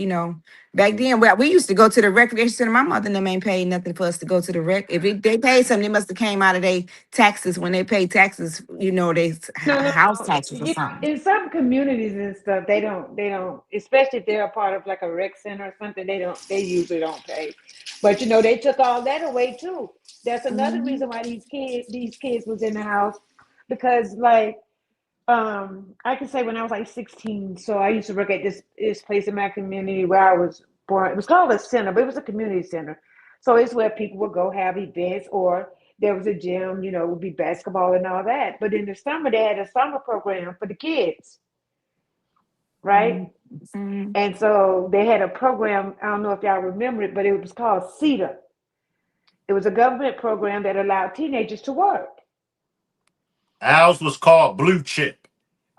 Back then, we used to go to the recreation center. My mother and them ain't paid nothing for us to go to the rec. If they paid something, they must have came out of their taxes when they paid taxes, they house no. taxes or something. In some communities and stuff, they don't, especially if they're a part of like a rec center or something. They usually don't pay. But they took all that away too. That's another Mhm. reason why these kids was in the house because like I can say when I was like 16, so I used to work at this place in my community where I was born. It was called a center, but it was a community center. So it's where people would go have events or there was a gym, it would be basketball and all that. But in the summer, they had a summer program for the kids, right? Mhm. And so they had a program, I don't know if y'all remember it, but it was called CETA. It was a government program that allowed teenagers to work. Ours was called Blue Chip.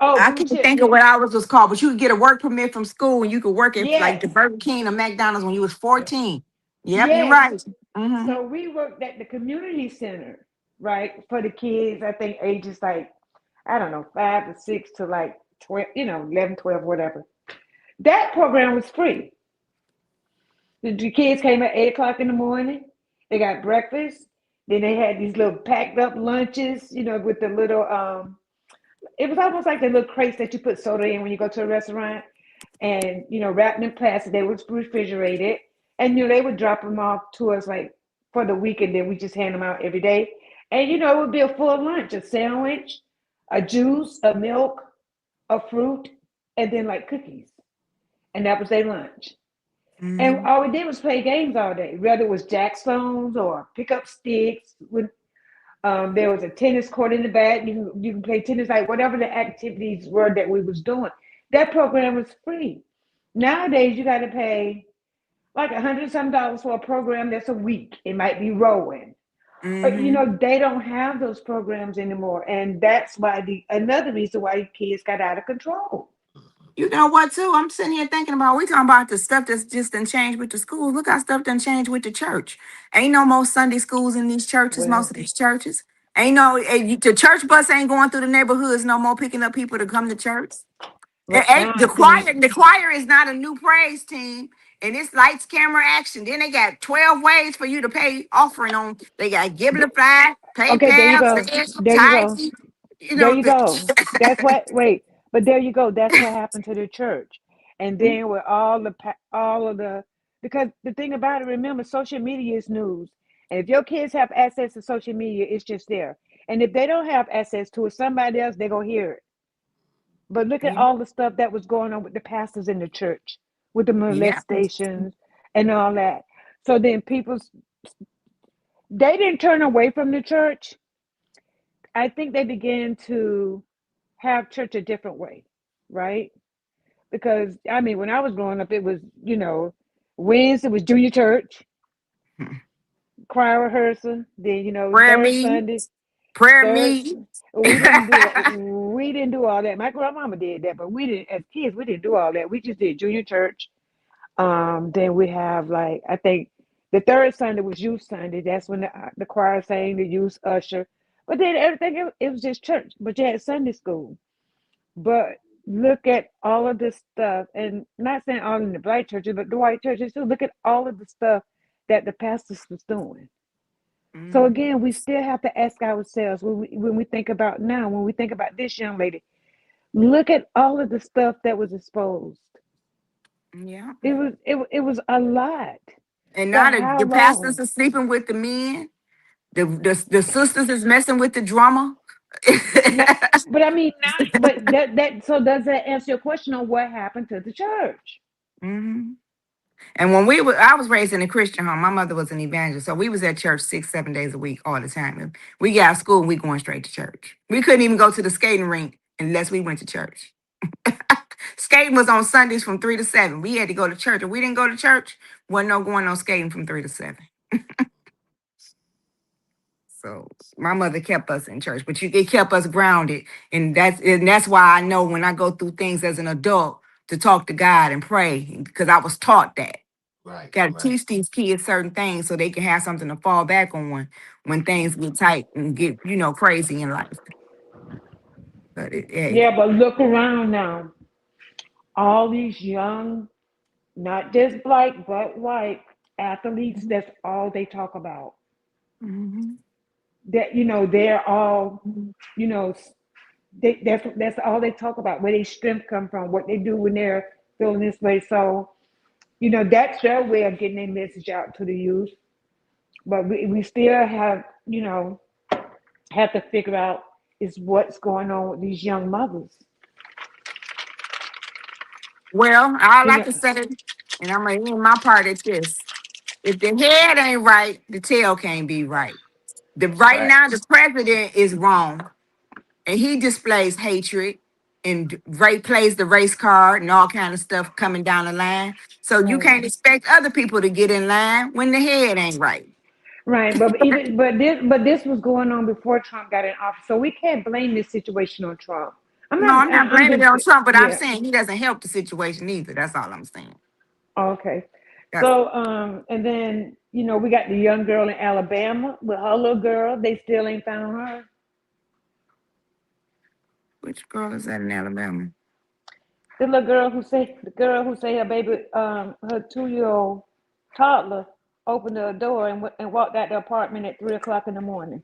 Oh, I blue can't chip, think of yeah. what ours was called, but you could get a work permit from school and you could work at like the Yes, Burger King or McDonald's when you was Yeah. 14. Yep, you're yes. right. Hmm. So we worked at the community center, right, for the kids, I think ages like, I don't know, 5 to 6 to like 12, 11, 12, whatever. That program was free. The kids came at 8 o'clock in the morning. They got breakfast. Then they had these little packed up lunches, with the little it was almost like the little crates that you put soda in when you go to a restaurant, and wrapped in plastic. They was refrigerated, and they would drop them off to us like for the week, and then we just hand them out every day. And it would be a full lunch: a sandwich, a juice, a milk, a fruit, and then like cookies, and that was their lunch. And Hmm. all we did was play games all day, whether it was jack stones or pick up sticks. There was a tennis court in the back. You can play tennis, like whatever the activities were that we was doing. That program was free. Nowadays, you got to pay like $100 for a program that's a week. It might be rowing. Hmm. They don't have those programs anymore, and that's why another reason why kids got out of control. You know what, too? I'm sitting here thinking about, we talking about the stuff that's just done changed with the schools. Look how stuff done changed with the church. Ain't no more Sunday schools in these churches, most Well, of these churches. Ain't no, the church bus ain't going through the neighborhoods no more, picking up people to come to church. right now The I think choir is not a new praise team. And it's lights, camera, action. Then they got 12 ways for you to pay offering on. They got Givelify, okay. There you PayPal, go. Zelle, There you go. Tidesy. You There know, you go. That's what. Wait, but there you go. That's what happened to the church. And then with all of the, because the thing about it, remember, social media is news. And if your kids have access to social media, it's just there. And if they don't have access to it, somebody else they're gonna hear it. But look at yeah, all the stuff that was going on with the pastors in the church, with the yeah. molestations and all that. So then they didn't turn away from the church. I think they began to have church a different way, right? Because I mean, when I was growing up, it was, Wednesday was junior church, choir rehearsal, then Prayer third meeting, Sunday, prayer third. meeting. We didn't do all that. My grandmama did that, but we didn't. As kids, we didn't do all that. We just did junior church. Then we have, like, I think the third Sunday was youth Sunday. That's when the choir sang, the youth usher. But then everything, it was just church. But you had Sunday school. But look at all of this stuff, and not saying all in the black churches, but the white churches too. Look at all of the stuff that the pastors was doing. So Mhm. again, we still have to ask ourselves when we think about now, when we think about this young lady, look at all of the stuff that was exposed. Yeah. It was a lot. And For now how the pastors long? are sleeping with the men. The sisters is messing with the drummer. Not, but I mean, not. But that. So does that answer your question on what happened to the church? hmm And I was raised in a Christian home. My mother was an evangelist, so we was at church 6, 7 days a week, all the time. And we got out of school, and we going straight to church. We couldn't even go to the skating rink unless we went to church. Skating was on Sundays from 3 to 7. We had to go to church. If we didn't go to church, wasn't no going on skating from 3 to 7. So my mother kept us in church, but it kept us grounded, and that's why I know when I go through things as an adult to talk to God and pray because I was taught that. Right, Got to right. teach these kids certain things so they can have something to fall back on when things get tight and get crazy in life. But hey, Yeah, but look around now. All these young, not just black but white athletes. That's all they talk about. mhm. That they're all, you know, that's all they talk about. Where their strength come from, what they do when they're feeling this way. So that's their way of getting their message out to the youth. But we still have to figure out is what's going on with these young mothers. Well, all You I know, can say, and I'm gonna end my part at this: if the head ain't right, the tail can't be right. The right Fact. now, the president is wrong, and he displays hatred and plays the race card and all kind of stuff coming down the line. So you right, can't expect other people to get in line when the head ain't right. right. But this was going on before Trump got in office, so we can't blame this situation on Trump. I'm No, not. I'm not I'm blaming it just. on Trump, but I'm Yeah. saying he doesn't help the situation either. That's all I'm saying. Okay. That's So and then we got the young girl in Alabama with her little girl. They still ain't found her. which girl is that in Alabama? The girl who say her baby, her 2-year-old toddler opened the door and walked out the apartment at 3 o'clock in the morning.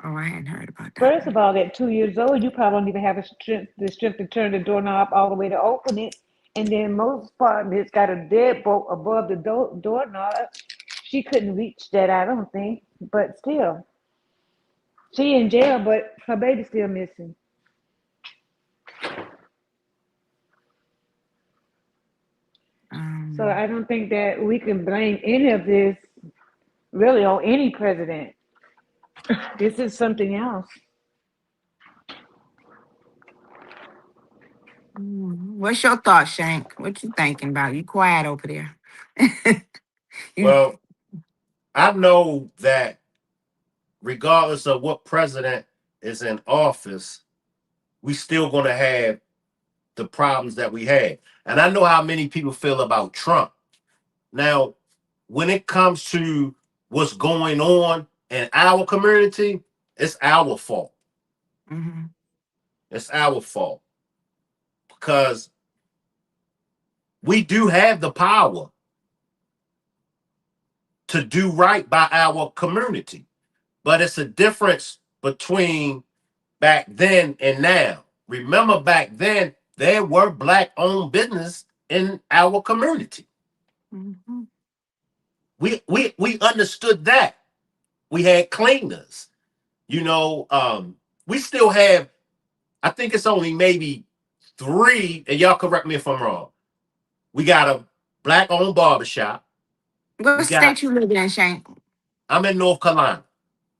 Oh, I hadn't heard about that First one. of all, at 2 years old, you probably don't even have the strength to turn the doorknob all the way to open it. And then most apartments got a deadbolt above the doorknob. She couldn't reach that, I don't think. But still, she in jail, but her baby's still missing. So Um, I don't think that we can blame any of this really on any president. This is something else. what's your thoughts, Shank? What you thinking about? You quiet over there. you Well, I know that regardless of what president is in office, we still going to have the problems that we had. And I know how many people feel about Trump. Now, when it comes to what's going on in our community, it's our fault. Mhm. It's our fault because we do have the power to do right by our community. But it's a difference between back then and now. Remember, back then, there were black owned business in our community. Mhm. We understood that. We had cleaners. We still have, I think it's only maybe three, and y'all correct me if I'm wrong. We got a black owned barbershop. What We got, state you live in, Shank? I'm in North Carolina.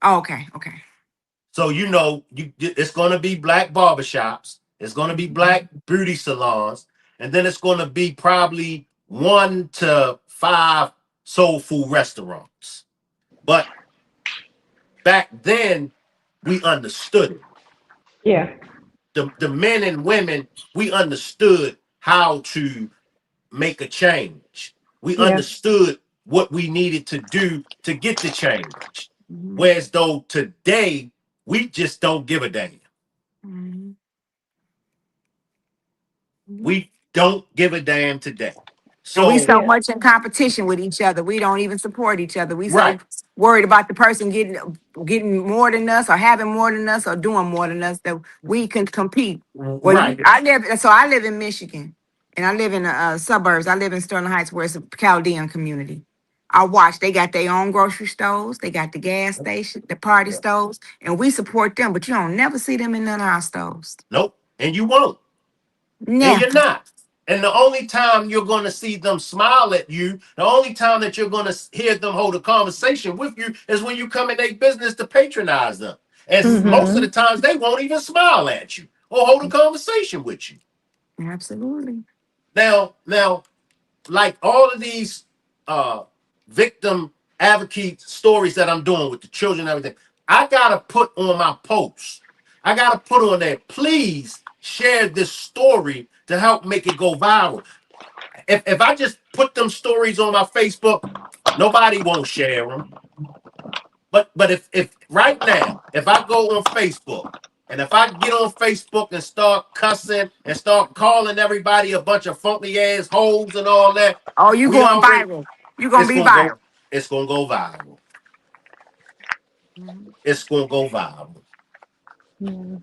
Oh, okay, okay. So it's going to be black barbershops. It's going to be black beauty salons, and then it's going to be probably 1 to 5 soul food restaurants. But back then, we understood it. Yeah. The men and women, we understood how to make a change. We Yeah. understood what we needed to do to get the change. Mhm. Whereas though today, we just don't give a damn. Mhm. Mhm. We don't give a damn today. And we So, so Yeah. much in competition with each other. We don't even support each other. We so right, worried about the person getting more than us or having more than us or doing more than us that we can compete. Well, right. I live in Michigan and I live in the suburbs. I live in Sterling Heights where it's a Chaldean community. I watch, they got their own grocery stores, they got the gas station, the party stores, and we support them, but you don't never see them in none of our stores. Nope. And you won't. And you're Never. not. And the only time you're going to see them smile at you, the only time that you're going to hear them hold a conversation with you is when you come in their business to patronize them. And most of the Mm-hmm. times they won't even smile at you or hold a conversation with you. Absolutely. Now, like all of these uh victim advocate stories that I'm doing with the children and everything, I gotta put on my posts. I gotta put on there, please share this story to help make it go viral. If I just put them stories on my Facebook, nobody won't share them. But if right now, if I go on Facebook and if I get on Facebook and start cussing and start calling everybody a bunch of funky ass hoes and all that, Oh, you we going already viral. You gonna it's be gonna go viral. it's gonna go viral. Mhm. It's gonna go viral. Yeah.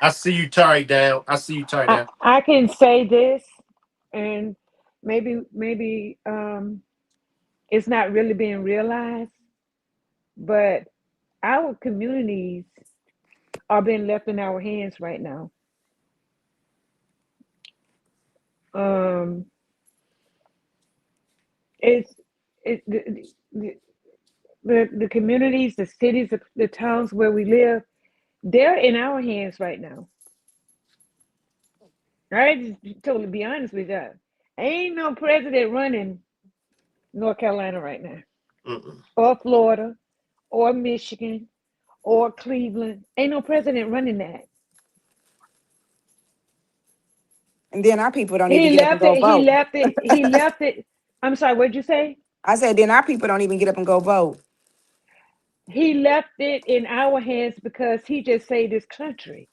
I see you, Tari down. I see you, Tari down. I can say this, and maybe it's not really being realized, but our communities are being left in our hands right now. Um, it's it the communities, the cities, the towns where we live, they're in our hands right now. I just totally be honest with you. Ain't no president running North Carolina right now, Mm-mm. or Florida, or Michigan, or Cleveland. Ain't no president running that. And then our people don't even He get up and left go it. He vote. left it. He left it. I'm sorry. What'd you say? I said, then our people don't even get up and go vote. He left it in our hands because he just saved his country.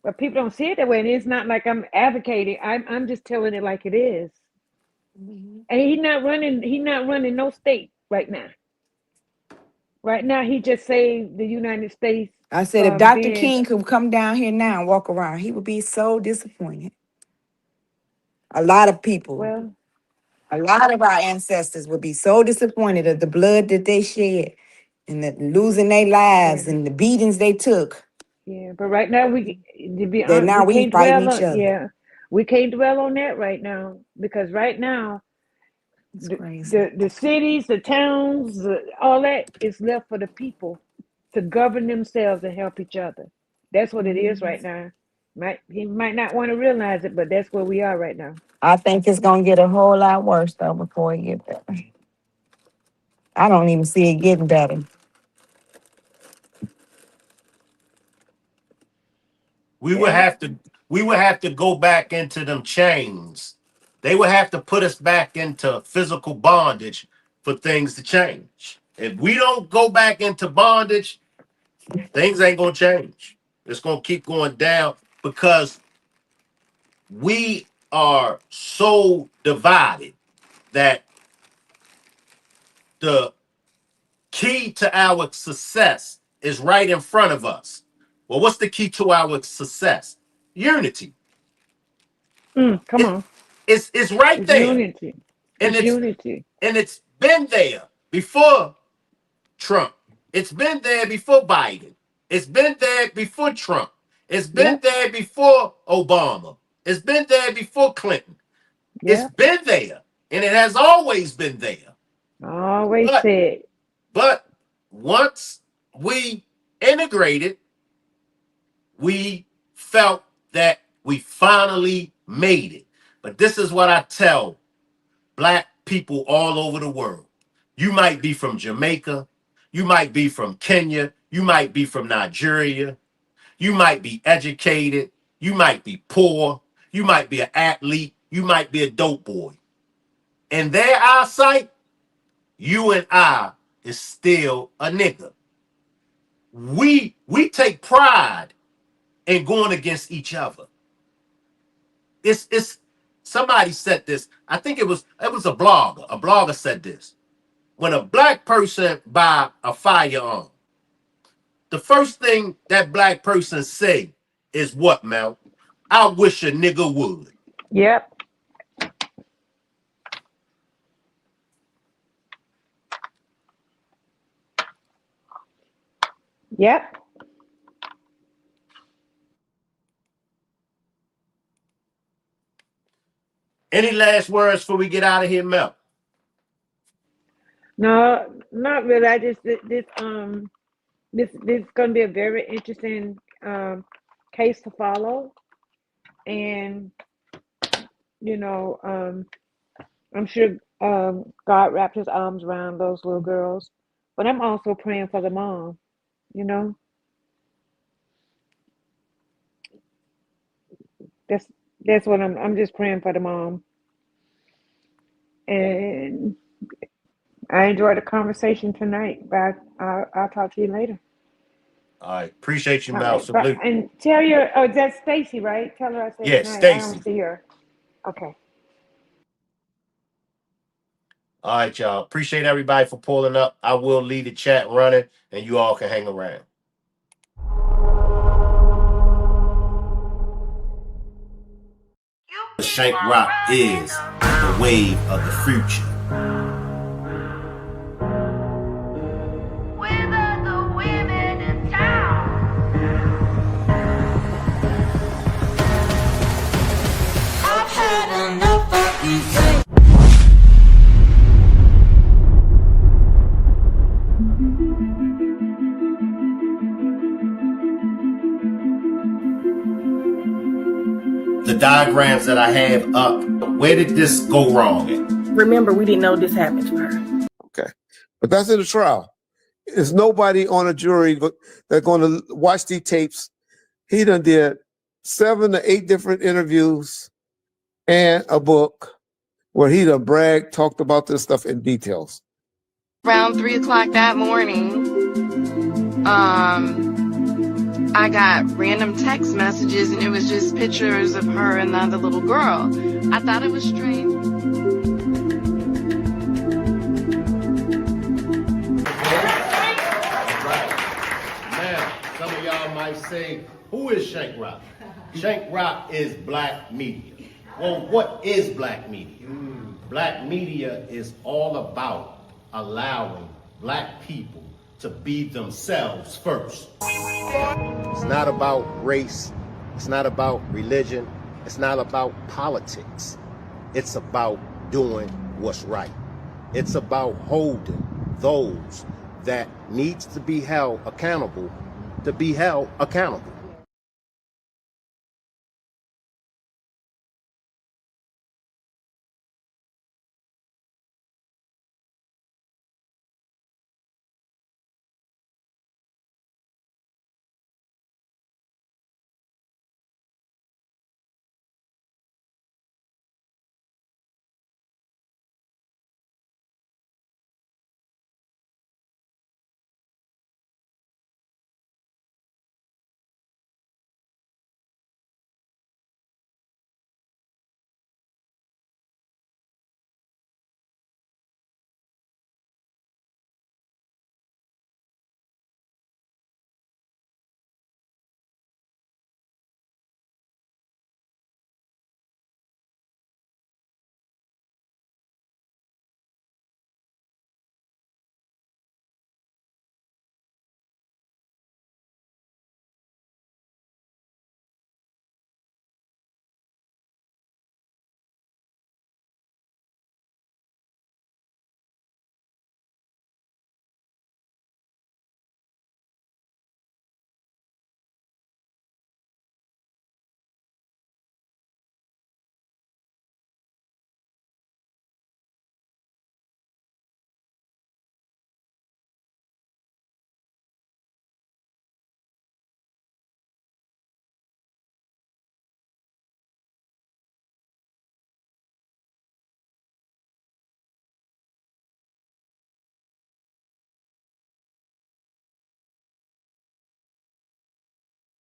But people don't see it that way, and it's not like I'm advocating. I'm just telling it like it is. Mhm. And he's not running. He's not running no state right now. Right now, he just saved the United States I said, if from Dr. being King could come down here now and walk around, he would be so disappointed. A lot of people, well. a lot of our ancestors would be so disappointed of the blood that they shed and the losing their Yeah, lives and the beatings they took. yeah. But right now, we to be That honest, now we we can't fighting dwell each on. other. Yeah, we can't dwell on that right now because right now It's the crazy. the cities, the towns, all that is left for the people to govern themselves and help each other. That's what it is Mhm. right now. He might not want to realize it, but that's where we are right now. I think it's gonna get a whole lot worse though before it get better. I don't even see it getting better. We would Yeah. have to we would have to go back into them chains. They would have to put us back into physical bondage for things to change. If we don't go back into bondage, things ain't gonna change. It's gonna keep going down because we are so divided that the key to our success is right in front of us. Well, what's the key to our success? Unity. Come It, on. it's right It's there. unity. And It's it's unity. and it's been there before Trump. It's been there before Biden. It's been there before Trump. It's been Yep. there before Obama. It's been there before Clinton. It's Yep. been there. And it has always been there. Always But said. but once we integrated, we felt that we finally made it. But this is what I tell black people all over the world. You might be from Jamaica, you might be from Kenya, you might be from Nigeria, you might be educated, you might be poor, you might be an athlete, you might be a dope boy. In their eyesight, you and I is still a nigga. We take pride in going against each other. It's somebody said this. I think it was a blogger. A blogger said this. When a black person buy a firearm, the first thing that black person say is what, Mel? I wish a nigga would. Yep. Yep. Any last words before we get out of here, Mel? No, not really. I just this is going to be a very interesting case to follow, and I'm sure God wrapped His arms around those little girls, but I'm also praying for the mom. That's what I'm just praying for the mom, and I enjoyed the conversation tonight. But I'll talk to you later. All right. Appreciate you, All Mel. right, but Salute. and tell your that's Stacy, right? Tell her I said Yeah, goodnight. I don't Stacy. see her. Okay. All right, y'all. Appreciate everybody for pulling up. I will leave the chat running, and you all can hang around. Shank Rock is the wave of the future. The diagrams that I have up, where did this go wrong at? Remember, we didn't know this happened to her. Okay. But that's in the trial. There's nobody on a jury that's going to watch these tapes. He done did 7 to 8 different interviews and a book where he done bragged, talked about this stuff in details. Around 3 o'clock that morning, I got random text messages, and it was just pictures of her and the other little girl. I thought it was strange. Now, some of y'all might say, who is Shank Rock? Shank Rock is black media. Well, what is black media? Black media is all about allowing black people to be themselves first. It's not about race. It's not about religion. It's not about politics. It's about doing what's right. It's about holding those that needs to be held accountable to be held accountable.